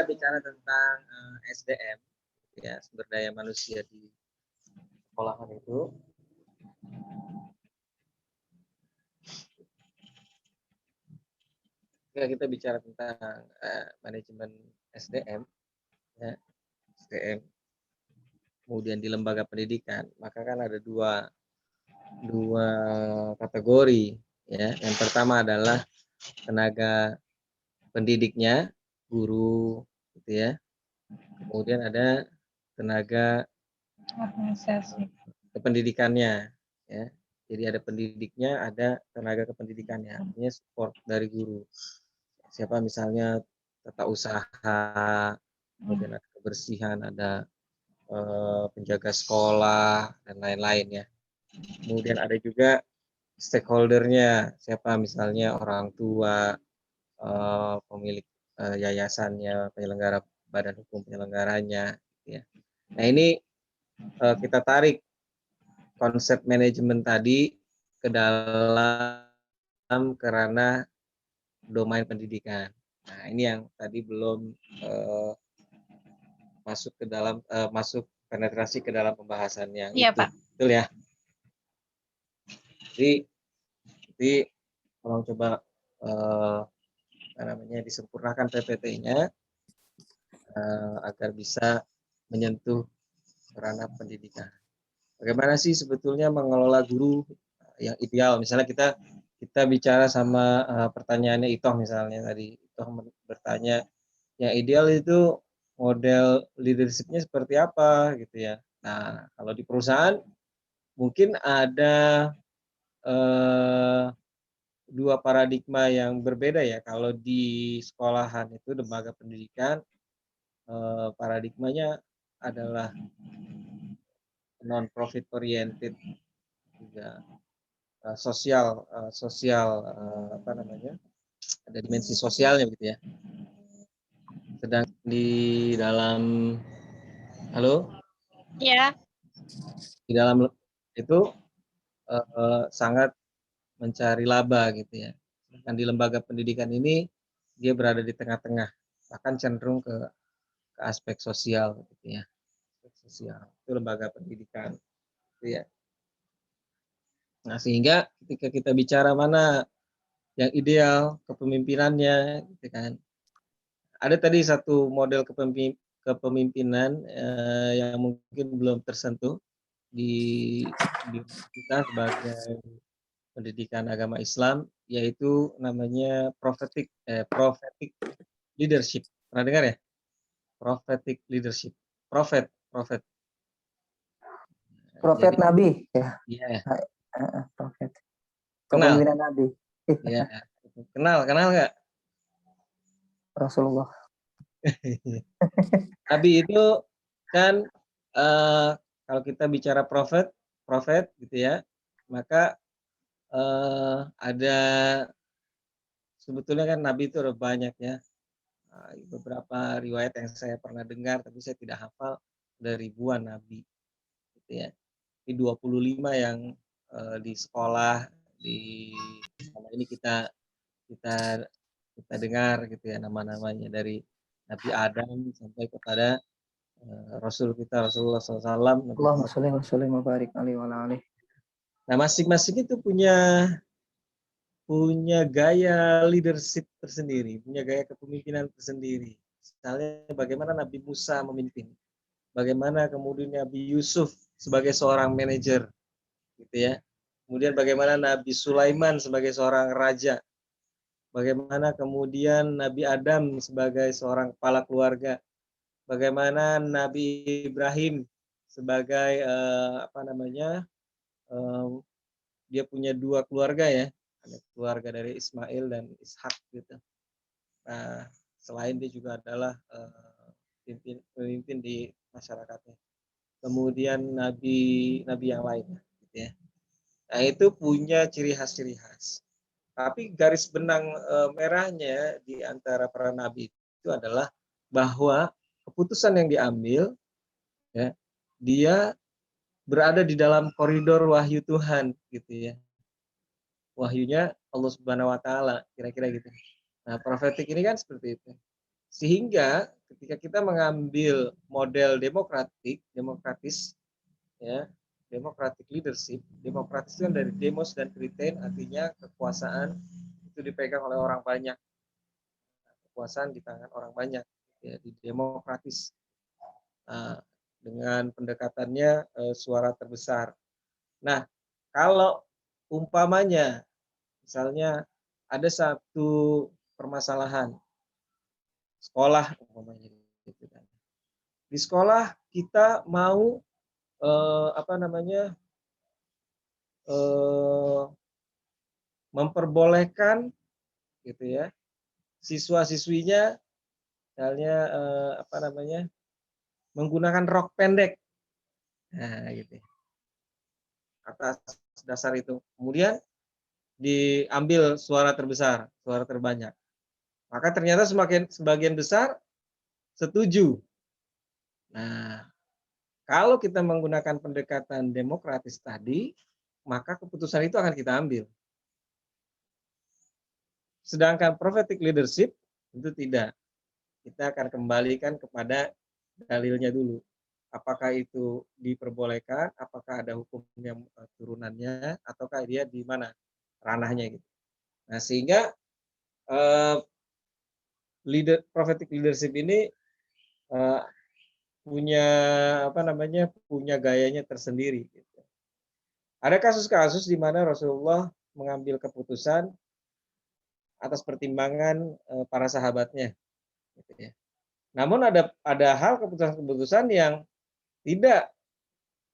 bicara tentang SDM, ya, sumber daya manusia di sekolahan itu, ketika kita bicara tentang manajemen SDM, ya, SDM, kemudian di lembaga pendidikan, maka kan ada dua kategori, ya. Yang pertama adalah tenaga pendidiknya, guru, gitu ya. Kemudian ada tenaga kependidikannya, ya. Jadi ada pendidiknya, ada tenaga kependidikannya, artinya support dari guru. Siapa misalnya tata usaha, kemudian ada kebersihan, ada penjaga sekolah dan lain-lain ya. Kemudian ada juga stakeholdernya, siapa misalnya orang tua, pemilik yayasannya, penyelenggara badan hukum penyelenggaranya, ya. Nah ini kita tarik konsep manajemen tadi ke dalam kerana domain pendidikan. Nah ini yang tadi belum masuk ke dalam masuk penetrasi ke dalam pembahasan yang Iya, itu, Pak. betul ya? Jadi tolong coba disempurnakan PPT-nya agar bisa menyentuh ranah pendidikan. Bagaimana sih sebetulnya mengelola guru yang ideal? Misalnya kita bicara sama pertanyaannya Itoh misalnya tadi, Itoh bertanya yang ideal itu model leadership-nya seperti apa gitu ya. Nah, kalau di perusahaan mungkin ada dua paradigma yang berbeda ya. Kalau di sekolahan itu lembaga pendidikan paradigmanya adalah non profit oriented juga sosial ada dimensi sosialnya gitu ya. Sedang di dalam Ya. di dalam itu sangat mencari laba gitu ya. Dan di lembaga pendidikan ini dia berada di tengah-tengah, bahkan cenderung ke aspek sosial gitu ya. Aspek sosial itu lembaga pendidikan gitu ya. Nah, sehingga ketika kita bicara mana yang ideal kepemimpinannya gitu kan. Ada tadi satu model kepemimpinan yang mungkin belum tersentuh di kita sebagai pendidikan agama Islam, yaitu namanya prophetic leadership. Pernah dengar ya? Prophetic leadership. Prophet. Profet Jadi, Nabi ya. iya. Profet. Kenal? Kepemimpinan Nabi. Iya. Kenal nggak? Rasulullah. Nabi itu kan kalau kita bicara prophet gitu ya, maka ada sebetulnya kan Nabi itu ada banyak ya. Beberapa riwayat yang saya pernah dengar, tapi saya tidak hafal, ada ribuan Nabi gitu ya. Ini 25 yang di sekolah di selama ini kita dengar gitu ya nama-namanya dari Nabi Adam sampai kepada Rasul kita Rasulullah SAW. Allahumma sholli wa sallim wa barik alaihi wa alihi. Nah, masing-masing itu punya gaya leadership tersendiri, punya gaya kepemimpinan tersendiri. Misalnya bagaimana Nabi Musa memimpin, bagaimana kemudian Nabi Yusuf sebagai seorang manajer, gitu ya. Kemudian bagaimana Nabi Sulaiman sebagai seorang raja, bagaimana kemudian Nabi Adam sebagai seorang kepala keluarga, bagaimana Nabi Ibrahim sebagai dia punya dua keluarga ya, ada keluarga dari Ismail dan Ishak gitu. Nah, selain dia juga adalah pemimpin di masyarakatnya. Kemudian nabi yang lain, gitu ya. Nah, itu punya ciri khas. Tapi garis benang merahnya di antara para nabi itu adalah bahwa keputusan yang diambil, ya, dia berada di dalam koridor wahyu Tuhan, gitu ya. Wahyunya Allah Subhanahu Wa Taala, kira-kira gitu. Nah, profetik ini kan seperti itu. Sehingga ketika kita mengambil model demokratis, ya, democratic leadership, demokratis itu kan dari demos dan kritein, artinya kekuasaan itu dipegang oleh orang banyak, kekuasaan di tangan orang banyak, ya, di demokratis. Nah, dengan pendekatannya suara terbesar. Nah, kalau umpamanya, misalnya ada satu permasalahan sekolah umpamanya gitu kan. Di sekolah kita mau memperbolehkan gitu ya siswa-siswinya misalnya menggunakan rok pendek. Nah, gitu. Atas dasar itu. Kemudian diambil suara terbesar, suara terbanyak. Maka ternyata sebagian besar setuju. Nah, kalau kita menggunakan pendekatan demokratis tadi, maka keputusan itu akan kita ambil. Sedangkan prophetic leadership itu tidak. Kita akan kembalikan kepada dalilnya dulu. apakah itu diperbolehkan, apakah ada hukumnya turunannya, ataukah dia di mana ranahnya gitu. Nah, sehingga prophetic leadership ini punya punya gayanya tersendiri. Gitu. Ada kasus-kasus di mana Rasulullah mengambil keputusan atas pertimbangan para sahabatnya, gitu ya. Namun ada hal keputusan-keputusan yang tidak,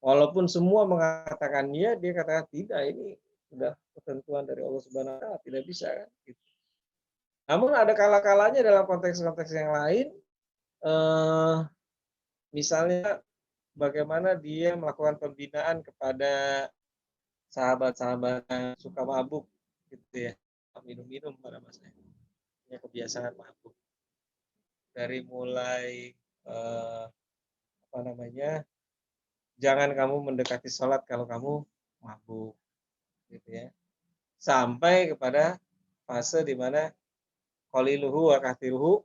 walaupun semua mengatakan iya, dia katakan tidak, ini sudah ketentuan dari Allah Subhanahu wa taala, tidak bisa kan. Gitu. Namun ada kala-kalanya dalam konteks-konteks yang lain, misalnya bagaimana dia melakukan pembinaan kepada sahabat-sahabat yang suka mabuk, gitu ya, minum-minum pada masanya, punya kebiasaan mabuk. Dari mulai jangan kamu mendekati sholat kalau kamu mabuk, gitu ya, sampai kepada fase di mana qaliluhu wa kathiruhu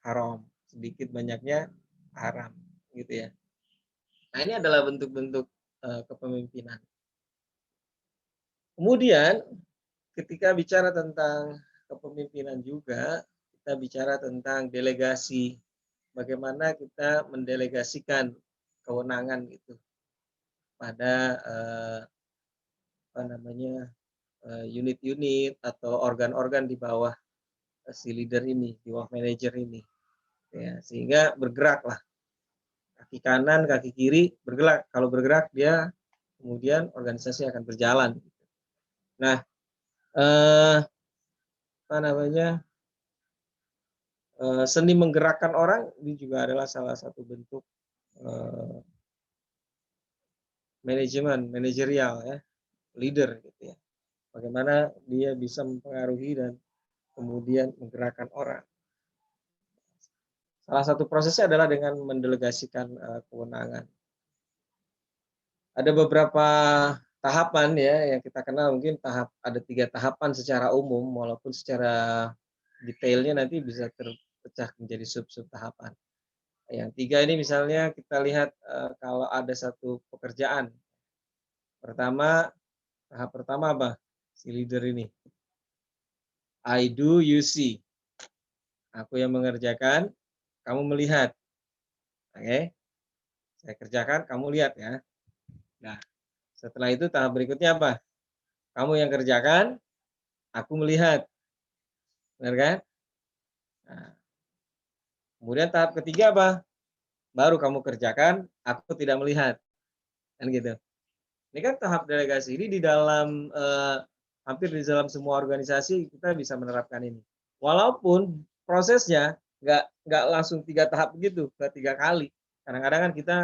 haram, sedikit banyaknya haram, gitu ya. Nah, ini adalah bentuk-bentuk kepemimpinan. Kemudian ketika bicara tentang kepemimpinan juga, kita bicara tentang delegasi. Bagaimana kita mendelegasikan kewenangan gitu pada unit-unit atau organ-organ di bawah si leader ini, di bawah manajer ini. Ya, sehingga bergeraklah. Kaki kanan, kaki kiri bergerak. Kalau bergerak dia kemudian organisasi akan berjalan. Nah, seni menggerakkan orang ini juga adalah salah satu bentuk manajerial ya, leader gitu ya. Bagaimana dia bisa mempengaruhi dan kemudian menggerakkan orang. Salah satu prosesnya adalah dengan mendelegasikan kewenangan. Ada beberapa tahapan ya yang kita kenal, mungkin ada 3 tahapan secara umum, walaupun secara detailnya nanti bisa terpecah menjadi sub-sub tahapan. Yang 3 ini misalnya kita lihat kalau ada satu pekerjaan. Tahap pertama apa? Si leader ini. I do, you see. Aku yang mengerjakan, kamu melihat. Oke. Saya kerjakan, kamu lihat ya. Nah, setelah itu tahap berikutnya apa? Kamu yang kerjakan, aku melihat. Benar kan? Nah, kemudian tahap ketiga apa? Baru kamu kerjakan, aku tidak melihat. Kan gitu. Ini kan tahap delegasi. Ini di dalam hampir di dalam semua organisasi kita bisa menerapkan ini. Walaupun prosesnya nggak langsung 3 tahap begitu, ke 3 kali. Kadang-kadang kan kita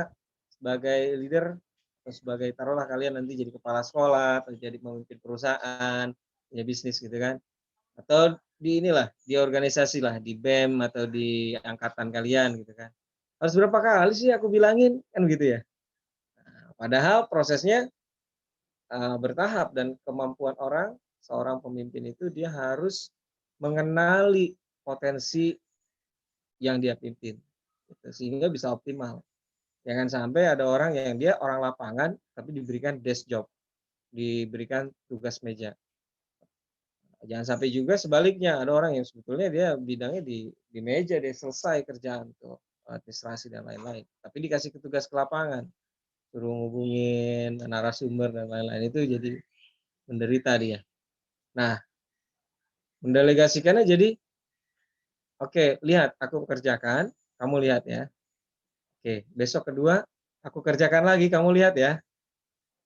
sebagai leader atau sebagai taruhlah kalian nanti jadi kepala sekolah atau jadi pemimpin perusahaan, punya bisnis gitu kan. Atau di organisasi lah, di BEM atau di angkatan kalian gitu kan. Harus berapa kali sih aku bilangin kan gitu ya. Nah, padahal prosesnya bertahap dan kemampuan seorang pemimpin itu dia harus mengenali potensi yang dia pimpin gitu, sehingga bisa optimal. Jangan sampai ada orang yang dia orang lapangan tapi diberikan desk job, diberikan tugas meja. Jangan sampai juga sebaliknya, ada orang yang sebetulnya dia bidangnya di meja, dia selesai kerjaan tuh, administrasi dan lain-lain, tapi dikasih tugas ke lapangan, suruh ngubungin narasumber dan lain-lain, itu jadi menderita dia. Nah, mendelegasikannya jadi, oke, lihat aku kerjakan, kamu lihat ya. Oke, besok kedua aku kerjakan lagi, kamu lihat ya.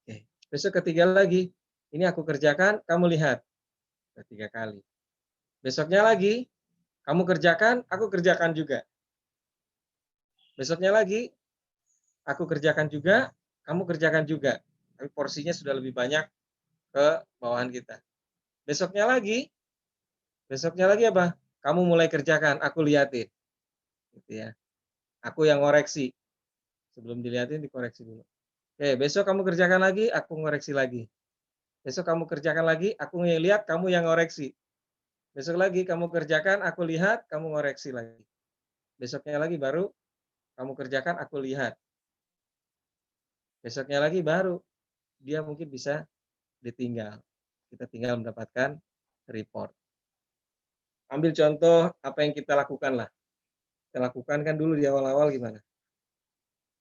Oke, besok ketiga lagi, ini aku kerjakan, kamu lihat. 3 kali. Besoknya lagi, kamu kerjakan, aku kerjakan juga. Besoknya lagi, aku kerjakan juga, kamu kerjakan juga. Tapi porsinya sudah lebih banyak ke bawahan kita. Besoknya lagi apa? Kamu mulai kerjakan, aku liatin. Gitu ya. Aku yang ngoreksi. Sebelum dilihatin, dikoreksi dulu. Oke, besok kamu kerjakan lagi, aku ngoreksi lagi. Besok kamu kerjakan lagi, aku ngelihat, kamu yang ngoreksi. Besok lagi kamu kerjakan, aku lihat, kamu ngoreksi lagi. Besoknya lagi baru kamu kerjakan, aku lihat. besoknya lagi baru dia mungkin bisa ditinggal. Kita tinggal mendapatkan report. Ambil contoh apa yang kita lakukan lah. Kita lakukan kan dulu di awal-awal gimana?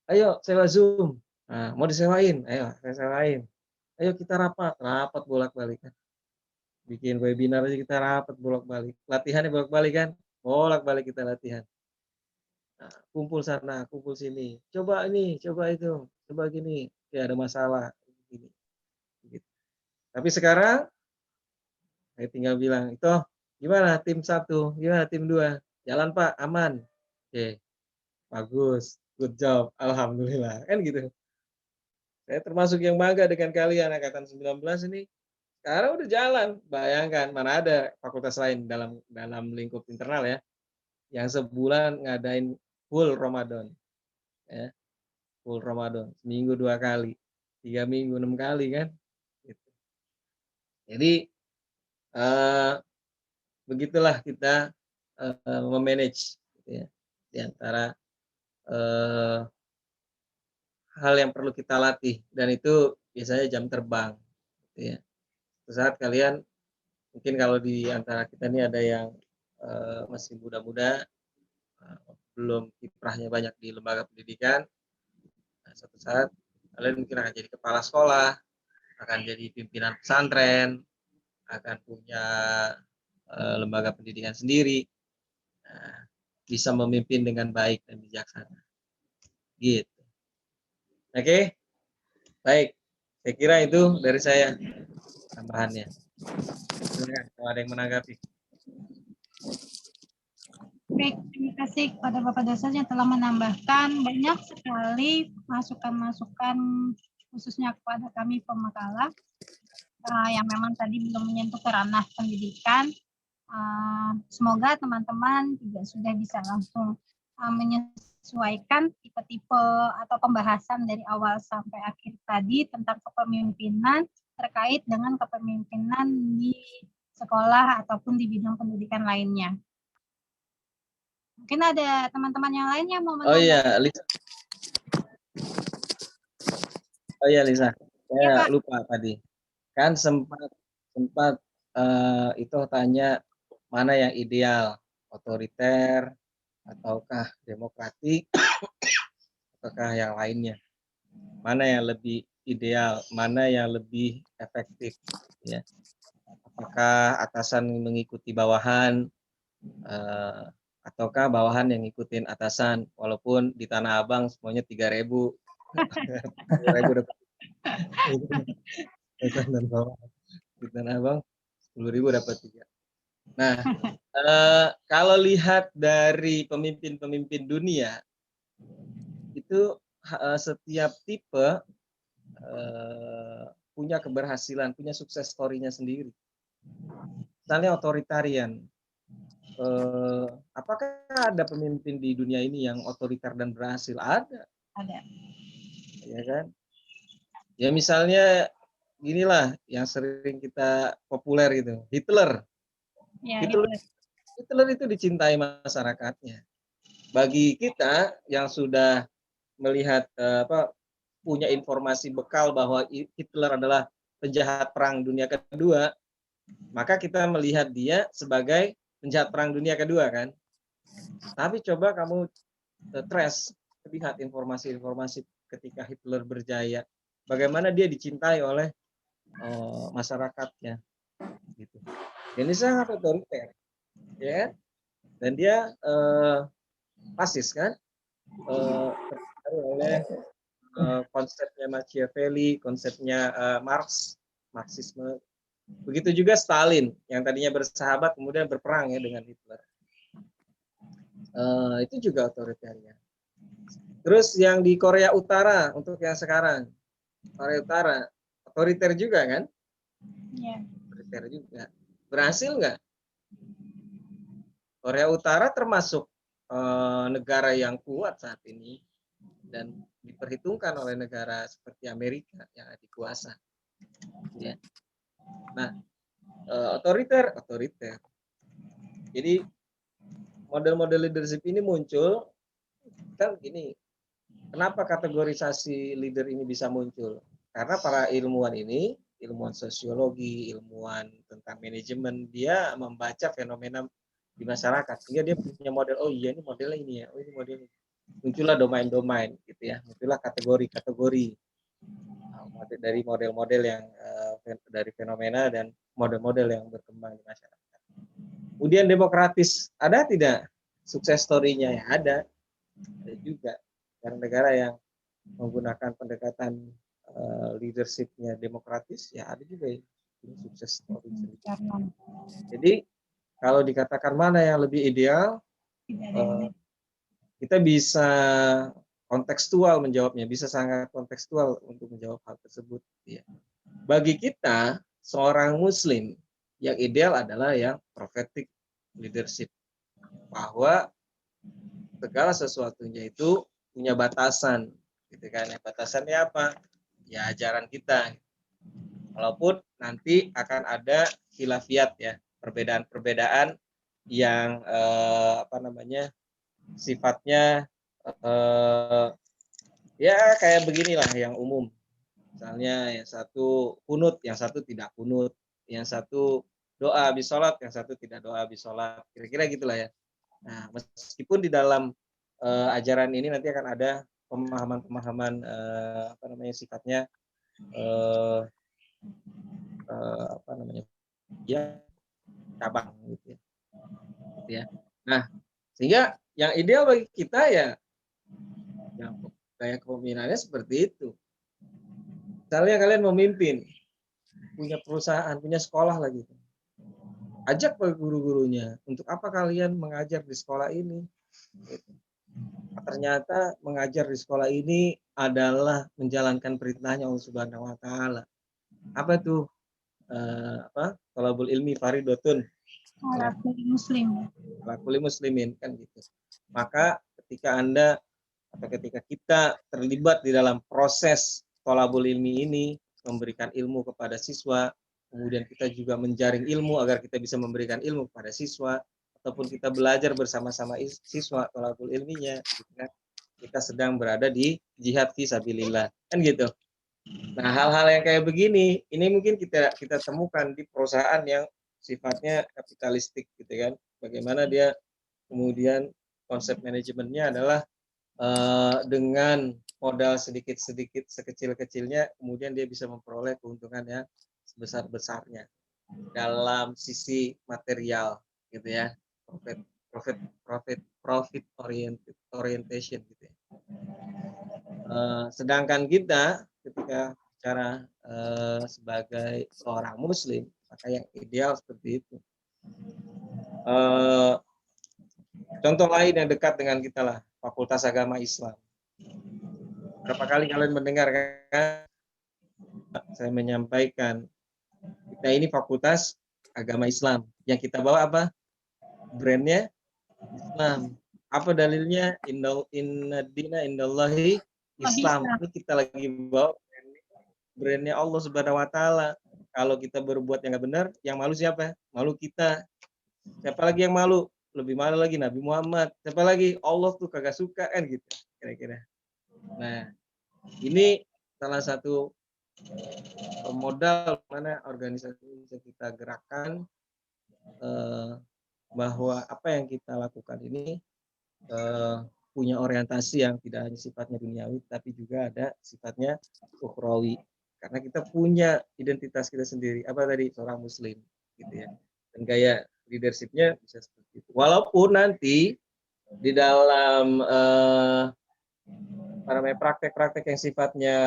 Ayo sewa Zoom. Nah, mau disewain? Ayo saya sewain. Ayo kita rapat bolak-balik kan. Bikin webinar aja kita rapat bolak-balik. Latihannya bolak-balik kan? Bolak-balik kita latihan. Nah, kumpul sana, kumpul sini. Coba ini, coba itu, coba gini. Ya ada masalah. Gini. Gitu. Tapi sekarang saya tinggal bilang, itu gimana tim 1, gimana tim 2? Jalan Pak, aman. Oke, bagus, good job, alhamdulillah. Kan gitu. Saya termasuk yang bangga dengan kalian angkatan 19 ini. Sekarang udah jalan. Bayangkan mana ada fakultas lain dalam lingkup internal ya, yang sebulan ngadain full Ramadan. Ya, full Ramadan. Seminggu 2 kali, 3 minggu 6 kali kan. Gitu. Jadi begitulah kita memanage gitu ya, di antara hal yang perlu kita latih, dan itu biasanya jam terbang gitu ya. Saat kalian mungkin kalau di antara kita ini ada yang masih muda-muda, belum kiprahnya banyak di lembaga pendidikan, nah, suatu saat kalian mungkin akan jadi kepala sekolah, akan jadi pimpinan pesantren, akan punya lembaga pendidikan sendiri, nah, bisa memimpin dengan baik dan bijaksana. Gitu. Oke, baik. Saya kira itu dari saya tambahannya. Silakan kalau ada yang menanggapi. Baik, terima kasih kepada Bapak dosen yang telah menambahkan banyak sekali masukan-masukan khususnya kepada kami pemakalah yang memang tadi belum menyentuh ke ranah pendidikan. Semoga teman-teman juga sudah bisa langsung menyesuaikan tipe-tipe atau pembahasan dari awal sampai akhir tadi tentang kepemimpinan terkait dengan kepemimpinan di sekolah ataupun di bidang pendidikan lainnya. Mungkin ada teman-teman yang lain yang mau menambahkan. Oh iya, Lisa. Saya lupa tadi. Kan sempat itu tanya mana yang ideal, otoriter ataukah demokratik ataukah yang lainnya. Mana yang lebih ideal, mana yang lebih efektif ya. Apakah atasan mengikuti bawahan ataukah bawahan yang ngikutin atasan, walaupun di Tanah Abang semuanya 3.000 dapat atasan dan bawahan. Di Tanah Abang 10.000 dapat 3. Nah, kalau lihat dari pemimpin-pemimpin dunia itu setiap tipe punya keberhasilan, punya sukses story-nya sendiri. Misalnya otoritarian. Apakah ada pemimpin di dunia ini yang otoriter dan berhasil? Ada. Ada. Ya kan? Ya misalnya ginilah yang sering kita populer gitu, Hitler. Ya, Hitler itu dicintai masyarakatnya. Bagi kita yang sudah melihat punya informasi bekal bahwa Hitler adalah penjahat perang dunia kedua, maka kita melihat dia sebagai penjahat perang dunia kedua kan. Tapi coba kamu trace, lihat informasi-informasi ketika Hitler berjaya, bagaimana dia dicintai oleh masyarakatnya gitu. Ini sangat otoriter ya, dan dia fasis kan, terpengaruh oleh konsepnya Machiavelli, konsepnya Marxisme. Begitu juga Stalin yang tadinya bersahabat kemudian berperang ya dengan Hitler. Itu juga otoritarian. Terus yang di Korea Utara untuk yang sekarang, Korea Utara otoriter juga kan? Iya. Otoriter juga. Berhasil nggak? Korea Utara termasuk negara yang kuat saat ini dan diperhitungkan oleh negara seperti Amerika yang adik kuasa. Ya. Nah, otoriter. Jadi model-model leadership ini muncul kan gini, Kenapa kategorisasi leader ini bisa muncul? Karena para ilmuwan ini, ilmuwan sosiologi, ilmuwan tentang manajemen, dia membaca fenomena di masyarakat. Sehingga dia punya model, oh iya ini modelnya ini ya, oh ini model ini. Muncullah domain-domain gitu ya, muncullah kategori-kategori dari model-model yang dari fenomena dan model-model yang berkembang di masyarakat. Kemudian demokratis, ada tidak sukses story-nya? Ya ada juga. Negara-negara yang menggunakan pendekatan leadership-nya demokratis, ya ada juga yang sukses story. Jadi kalau dikatakan mana yang lebih ideal, kita bisa kontekstual menjawabnya, bisa sangat kontekstual untuk menjawab hal tersebut. Ya. Bagi kita, seorang Muslim, yang ideal adalah yang prophetic leadership, bahwa segala sesuatunya itu punya batasan, gitu kan? Batasannya apa? Ya ajaran kita. Walaupun nanti akan ada khilafiat ya, perbedaan-perbedaan yang sifatnya ya kayak beginilah yang umum. Misalnya yang satu kunut, yang satu tidak kunut, yang satu doa habis sholat, yang satu tidak doa habis sholat. Kira-kira gitulah ya. Nah, meskipun di dalam ajaran ini nanti akan ada pemahaman-pemahaman sifatnya ya cabang gitu ya. Nah, sehingga yang ideal bagi kita ya yang gaya kepemimpinannya seperti itu. Misalnya kalian memimpin, punya perusahaan, punya sekolah lagi. Ajak guru-gurunya, untuk apa kalian mengajar di sekolah ini? Ternyata mengajar di sekolah ini adalah menjalankan perintahnya Allah Subhanahu wa taala. Apa tuh? Thalabul ilmi faridotun ala kulli muslimin kan gitu. Maka ketika Anda atau ketika kita terlibat di dalam proses thalabul ilmi ini, memberikan ilmu kepada siswa, kemudian kita juga menjaring ilmu agar kita bisa memberikan ilmu kepada siswa, ataupun kita belajar bersama-sama siswa thalabul ilminya, gitu kan? Kita sedang berada di jihad fisabilillah, kan gitu. Nah, hal-hal yang kayak begini, ini mungkin kita temukan di perusahaan yang sifatnya kapitalistik, gitu kan? Bagaimana dia kemudian konsep manajemennya adalah dengan modal sedikit-sedikit sekecil-kecilnya, kemudian dia bisa memperoleh keuntungan yang sebesar-besarnya dalam sisi material, gitu ya, profit orientation, gitu ya. Sedangkan kita ketika bicara sebagai seorang Muslim, maka yang ideal seperti itu. Contoh lain yang dekat dengan kita lah, Fakultas Agama Islam. Berapa kali kalian mendengar kan saya menyampaikan, kita ini Fakultas Agama Islam. Yang kita bawa apa? Brandnya Islam. Apa dalilnya? Inna dina indallahi Islam. Ini kita lagi bawa brandnya Allah Subhanahu wa taala. Kalau kita berbuat yang nggak benar, yang malu siapa? Malu kita. Siapa lagi yang malu? Lebih malu lagi Nabi Muhammad. Siapa lagi? Allah tuh kagak suka kan gitu. Kira-kira. Nah, ini salah satu modal mana organisasi bisa kita gerakkan, bahwa apa yang kita lakukan ini punya orientasi yang tidak hanya sifatnya duniawi, tapi juga ada sifatnya ukhrawi. Karena kita punya identitas kita sendiri. Apa tadi? Seorang Muslim, gitu ya. Dan gaya leadership-nya bisa seperti itu. Walaupun nanti di dalam praktek-praktek yang sifatnya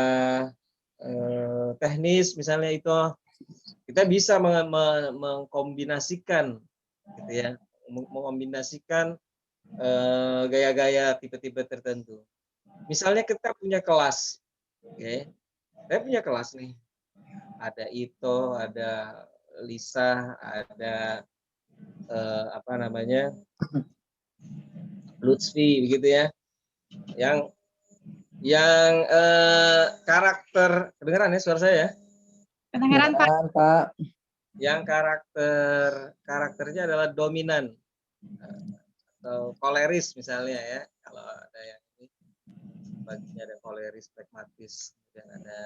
teknis, misalnya itu kita bisa mengkombinasikan, gitu ya, mengombinasikan gaya-gaya tipe-tipe tertentu. Misalnya kita punya kelas, oke? Saya punya kelas nih, ada Ito, ada Lisa, ada Lutfi, begitu ya, yang karakter, kedengeran ya suara saya ya? Kedengeran Pak. Yang karakternya adalah dominan atau koleris misalnya ya, kalau ada yang ini baginya ada koleris, pragmatis, kemudian ada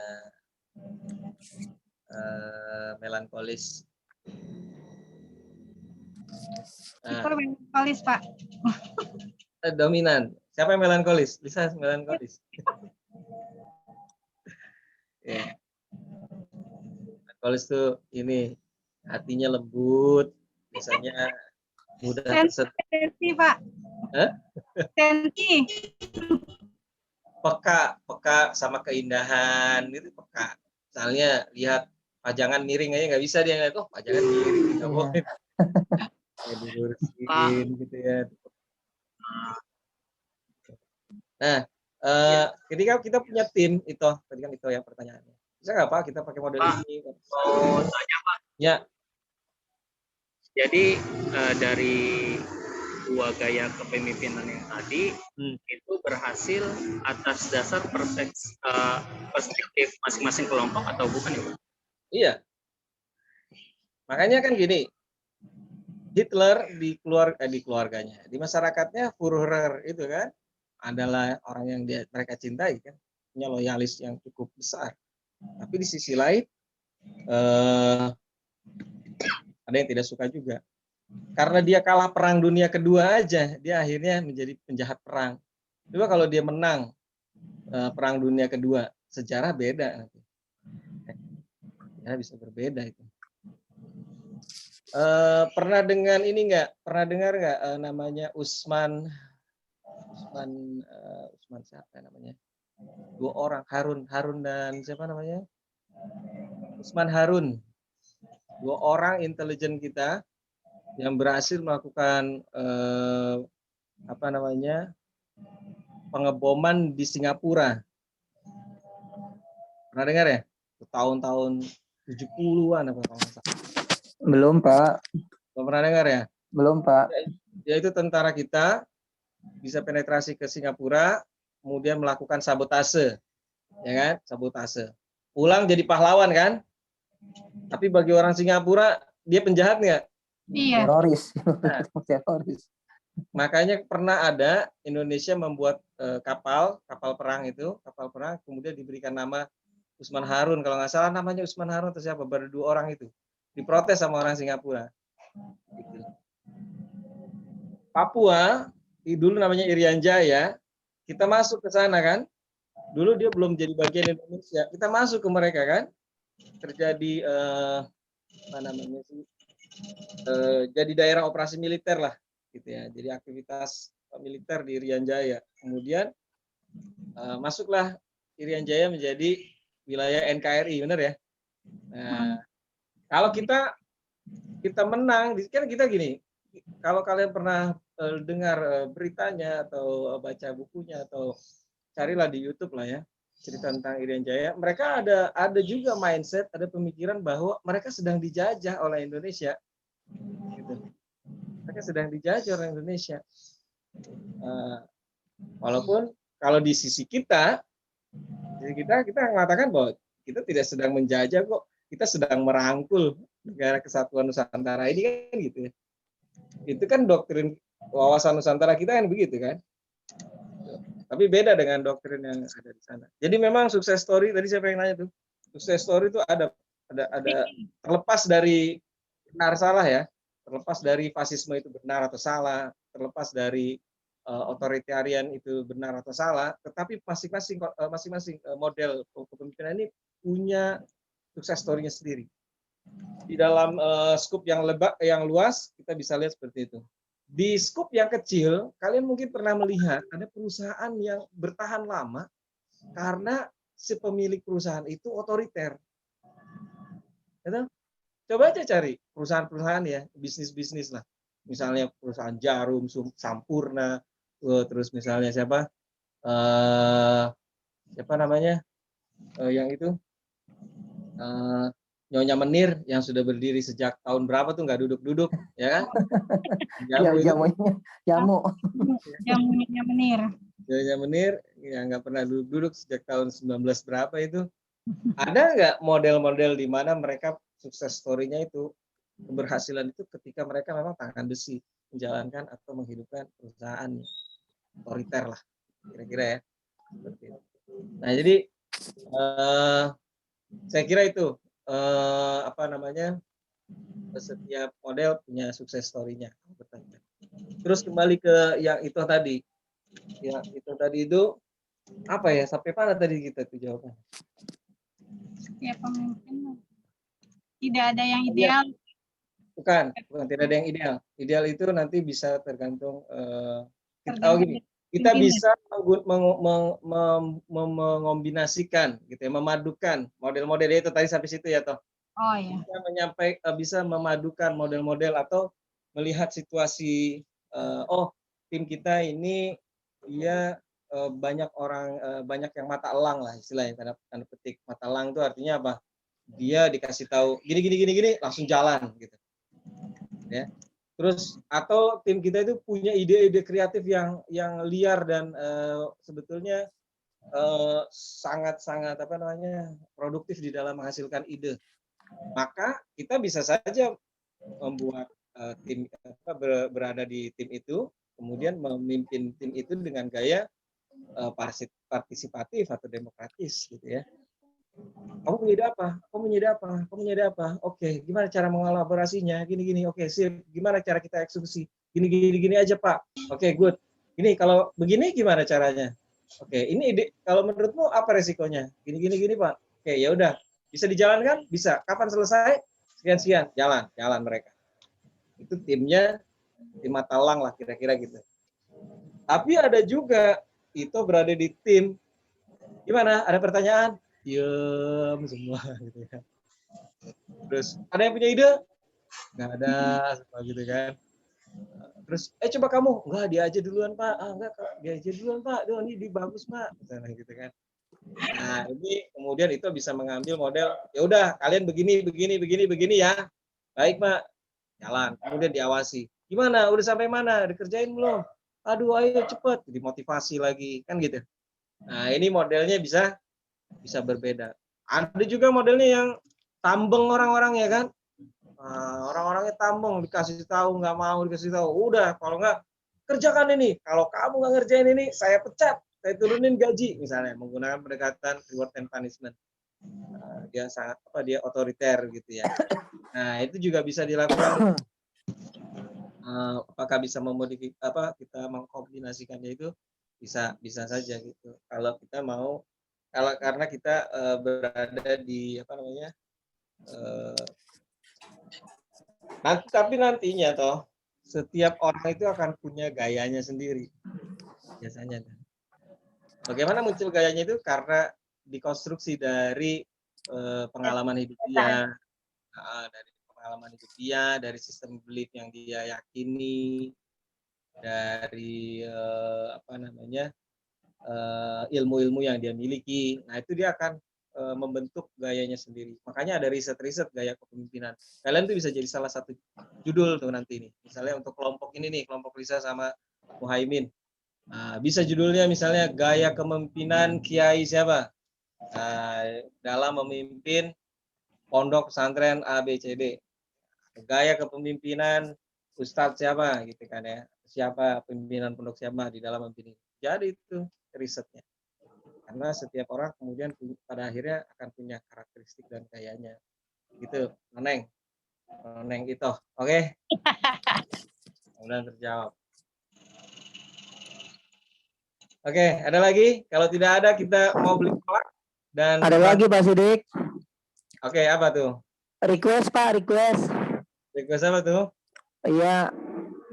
melankolis. Itu melankolis, Pak. Dominan. Siapa yang melankolis? Lisa melankolis. Ya. Melankolis tuh ini hatinya lembut, biasanya mudah tersentuh. Sensi, Pak. Hah? Sensi. Peka sama keindahan, itu peka. Misalnya lihat pajangan miring aja nggak bisa dia ngeliat, oh pajangan miring nggak boleh. Ya, dilurusin gitu ya. Nah, ketika kita punya tim itu, tadi kan itu yang pertanyaannya. Bisa nggak Pak kita pakai model ini? Oh, tanya Pak. Ya. Jadi dari dua gaya kepemimpinan yang tadi itu berhasil atas dasar perspektif masing-masing kelompok atau bukan ya Pak? Iya. Makanya kan gini, Hitler di keluarganya, di masyarakatnya Führer itu kan adalah orang yang mereka cintai kan, punya loyalis yang cukup besar. Tapi di sisi lain ada yang tidak suka juga. Karena dia kalah perang dunia kedua aja, dia akhirnya menjadi penjahat perang. Coba kalau dia menang perang dunia kedua, sejarah beda nanti. Ya bisa berbeda itu. Pernah dengan ini nggak? Pernah dengar nggak namanya Usman siapa namanya? Dua orang, Harun dan siapa namanya? Usman Harun. Dua orang intelijen kita yang berhasil melakukan pengeboman di Singapura. Pernah dengar ya? Tahun-tahun 70-an apa kalau nggak salah. Belum, Pak. Belum pernah dengar ya? Belum, Pak. Yaitu tentara kita bisa penetrasi ke Singapura, kemudian melakukan sabotase. Ya kan? Sabotase. Pulang jadi pahlawan kan? Tapi bagi orang Singapura, dia penjahat nggak? Iya. Teroris. Nah, Teroris. makanya pernah ada Indonesia membuat kapal perang, kemudian diberikan nama Usman Harun, kalau nggak salah namanya Usman Harun atau siapa, baru dua orang itu diprotes sama orang Singapura. Gitu. Papua, dulu namanya Irian Jaya, kita masuk ke sana kan, dulu dia belum jadi bagian Indonesia, kita masuk ke mereka kan, terjadi jadi daerah operasi militer lah, gitu ya, jadi aktivitas militer di Irian Jaya. Kemudian masuklah Irian Jaya menjadi wilayah NKRI, benar ya? Nah, kalau kita menang, kan kita gini, kalau kalian pernah dengar beritanya atau baca bukunya atau carilah di YouTube lah ya, cerita tentang Irian Jaya, mereka ada juga mindset, ada pemikiran bahwa mereka sedang dijajah oleh Indonesia. Gitu. Mereka sedang dijajah oleh Indonesia. Walaupun kalau di sisi kita mengatakan bahwa kita tidak sedang menjajah kok, kita sedang merangkul negara kesatuan Nusantara ini kan gitu ya. Itu kan doktrin wawasan Nusantara kita kan begitu kan. Tapi beda dengan doktrin yang ada di sana. Jadi memang sukses story, tadi siapa yang nanya tuh? Sukses story itu ada terlepas dari benar salah ya. Terlepas dari fasisme itu benar atau salah, terlepas dari otoritarian itu benar atau salah, tetapi masing-masing model kepemimpinan ini punya sukses story-nya sendiri. Di dalam skup yang luas kita bisa lihat seperti itu. Di skup yang kecil, kalian mungkin pernah melihat ada perusahaan yang bertahan lama karena si pemilik perusahaan itu otoriter. Gitu? Coba aja cari perusahaan-perusahaan ya, bisnis-bisnis lah. Misalnya perusahaan Jarum, Sampurna, terus misalnya siapa namanya yang itu Nyonya Menir yang sudah berdiri sejak tahun berapa tuh nggak duduk-duduk ya kan? Jamunya Menir. Nyonya Menir yang nggak pernah duduk-duduk sejak tahun 19 berapa itu. Ada nggak model-model di mana mereka sukses story-nya itu, keberhasilan itu ketika mereka memang tangan besi menjalankan atau menghidupkan perusahaan otoriter lah kira-kira ya. Seperti itu. Nah, jadi saya kira itu apa namanya, setiap model punya sukses story-nya. Terus kembali ke yang itu tadi. Ya, itu tadi itu apa ya? Sampai mana tadi kita tuh jawabannya? Setiap pemimpin tidak ada yang ideal. Bukan tidak ada yang ideal. Ideal itu nanti bisa tergantung gini. Kita bisa mengombinasikan gitu ya, memadukan model-model itu tadi sampai situ ya toh. Oh iya. Kita bisa memadukan model-model atau melihat situasi tim kita ini dia banyak orang banyak yang mata elang lah istilahnya, tanda petik. Mata elang itu artinya apa? Dia dikasih tahu gini langsung jalan gitu. Ya. Terus atau tim kita itu punya ide-ide kreatif yang liar dan sebetulnya sangat-sangat apa namanya produktif di dalam menghasilkan ide. Maka kita bisa saja membuat tim berada di tim itu, kemudian memimpin tim itu dengan gaya partisipatif atau demokratis gitu ya. Kamu punya ide apa? Kamu punya ide apa? Oke, gimana cara mengelaborasinya? Gini. Oke, sip. Gimana cara kita eksekusi? Gini aja, Pak. Oke, good. Ini kalau begini gimana caranya? Oke, ini ide. Kalau menurutmu apa resikonya? Gini, Pak. Oke, ya udah. Bisa dijalankan? Bisa. Kapan selesai? Sekian. Jalan mereka. Itu timnya tim mata elang lah kira-kira gitu. Tapi ada juga itu berada di tim. Gimana? Ada pertanyaan? Diam semua gitu kan. Terus ada yang punya ide? Nggak ada semua gitu kan. Terus coba kamu, enggak dia aja duluan Pak. Enggak dia aja duluan Pak. Duh ini bagus Pak. Misalnya gitu kan. Nah, ini kemudian itu bisa mengambil model ya udah kalian begini ya. Baik, Pak. Jalan. Kemudian diawasi. Gimana? Udah sampai mana? Dikerjain belum? Aduh, ayo cepet. Dimotivasi lagi kan gitu. Nah, ini modelnya bisa berbeda. Ada juga modelnya yang tambeng orang-orang ya kan. Orang-orangnya tambeng, dikasih tahu nggak mau dikasih tahu. Udah, kalau nggak kerjakan ini. Kalau kamu nggak ngerjain ini, saya pecat, saya turunin gaji misalnya menggunakan pendekatan reward and punishment. Dia sangat dia otoriter gitu ya. Nah, itu juga bisa dilakukan. Apakah bisa memodifikasi kita mengkombinasikannya itu bisa saja gitu. Kalau kita mau karena kita berada di tapi nantinya toh setiap orang itu akan punya gayanya sendiri biasanya. Bagaimana muncul gayanya itu karena dikonstruksi dari pengalaman hidup dia, dari sistem belief yang dia yakini, dari ilmu-ilmu yang dia miliki. Nah, itu dia akan membentuk gayanya sendiri. Makanya ada riset-riset gaya kepemimpinan. Kalian tuh bisa jadi salah satu judul tuh nanti nih. Misalnya untuk kelompok ini nih, kelompok Risa sama Muhaimin. Nah, bisa judulnya misalnya gaya kepemimpinan Kiai siapa? Dalam memimpin pondok pesantren ABCD. Gaya kepemimpinan Ustadz siapa gitu kan ya. Siapa pimpinan pondok siapa di dalam memimpin. Jadi itu risetnya. Karena setiap orang kemudian pada akhirnya akan punya karakteristik dan gayanya. Gitu, Neng itu. Oke? Mudah terjawab. Oke, ada lagi? Kalau tidak ada kita mau beli kolak dan ada lagi Pak Sidik. Oke, apa tuh? Request Pak, request. Request apa tuh? Iya,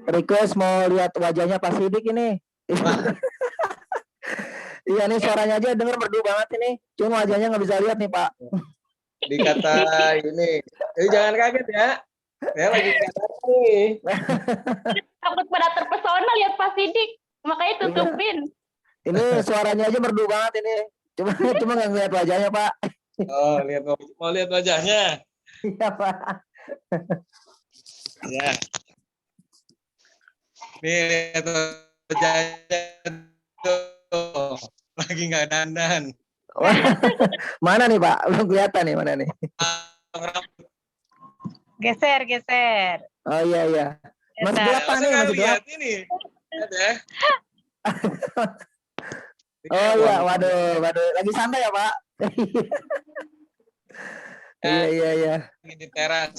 request mau lihat wajahnya Pak Sidik ini. Iya nih suaranya aja denger merdu banget ini. Cuma wajahnya nggak bisa lihat nih Pak. Dikata ini. Jadi jangan kaget ya. Saya lagi kata nih. Takut pada terpesona lihat Pak Sidik. Makanya tutupin. Ini suaranya aja merdu banget ini. Cuma nggak ngeliat wajahnya Pak. Oh, mau lihat wajahnya. Iya Pak. Ya. Nih lihat wajahnya tuh. Lagi nggak dandan. Mana nih Pak? Belum kelihatan nih mana nih? Geser. Oh iya. Masih gelap Pak nih, masih gelap. Ini. Ada. Oh iya, waduh, lagi santai ya Pak? Iya. Lagi di teras.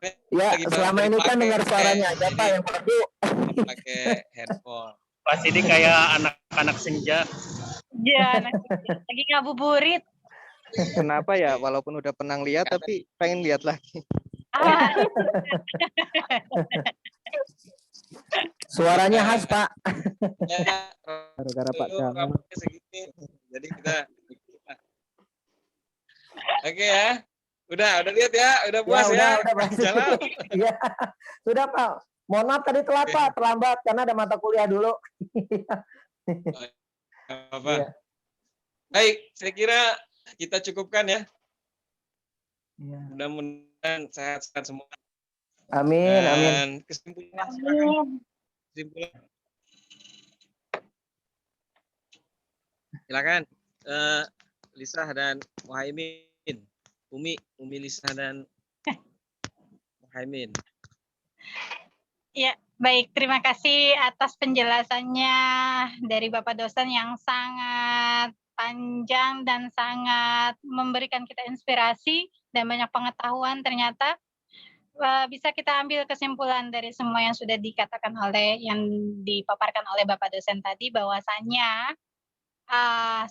Ya, Lagi selama baru ini kan dipakai, dengar suaranya aja Pak jadi yang perlu. pakai headphone. Pak Sidi kayak anak-anak senja. Ya, lagi ngabuburit. Kenapa ya? Walaupun udah pernah lihat tapi pengen lihat lagi. Ah, Suaranya khas Pak. Ya, Gara-gara Pak dulu Jamal. rambutnya segini. Jadi kita oke ya. Udah lihat ya, udah puas ya. Udah Pak. Jalan. Iya. Sudah Pak. Mohon maaf tadi telat Pak, terlambat karena ada mata kuliah dulu. Apa? Iya. Baik, saya kira kita cukupkan ya. Iya. Mudah-mudahan sehat-sehat semua. Amin. Dan kesimpulan silakan. Kesimpulan. Silakan. Lisah dan Muhaimin. Umi Lisah dan Muhaimin. ya, baik. Terima kasih atas penjelasannya dari Bapak dosen yang sangat panjang dan sangat memberikan kita inspirasi dan banyak pengetahuan. Ternyata bisa kita ambil kesimpulan dari semua yang sudah dikatakan yang dipaparkan oleh Bapak dosen tadi, bahwasannya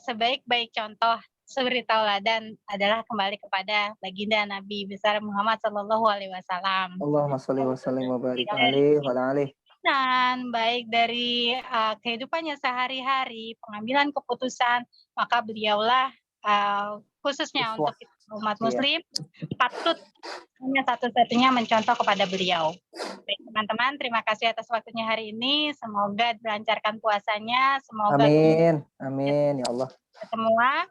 sebaik-baik contoh suri tauladan adalah kembali kepada baginda Nabi besar Muhammad Sallallahu Alaihi Wasallam. Allahumma sholli wa sallim wa barik alaihi wa ala alihi. Dan baik dari kehidupannya sehari-hari, pengambilan keputusan, maka beliaulah khususnya Uswah. untuk umat Iya. Muslim patut hanya satu-satunya mencontoh kepada beliau. Baik teman-teman, terima kasih atas waktunya hari ini. Semoga dilancarkan puasanya. Semoga Amin ya Allah. semua.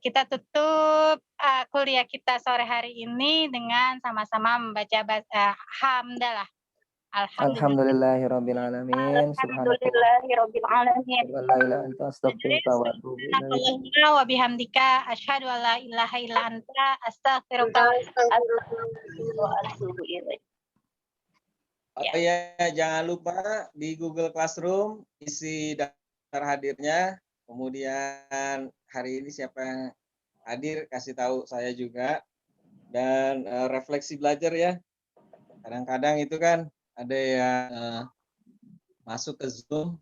Kita tutup kuliah kita sore hari ini dengan sama-sama membaca hamdalah. Alhamdulillahirabbil alamin. Alhamdulillahirabbil alamin. La ilaha illa anta astaghfiruka wa atubu ilaik. Subhanakallahumma wa bihamdika asyhadu an la ilaha illa anta astaghfiruka wa atubu ilaik. Oh ya, jangan lupa di Google Classroom isi daftar hadirnya. Kemudian hari ini siapa yang hadir kasih tahu saya juga. Dan refleksi belajar ya. Kadang-kadang itu kan ada yang masuk ke Zoom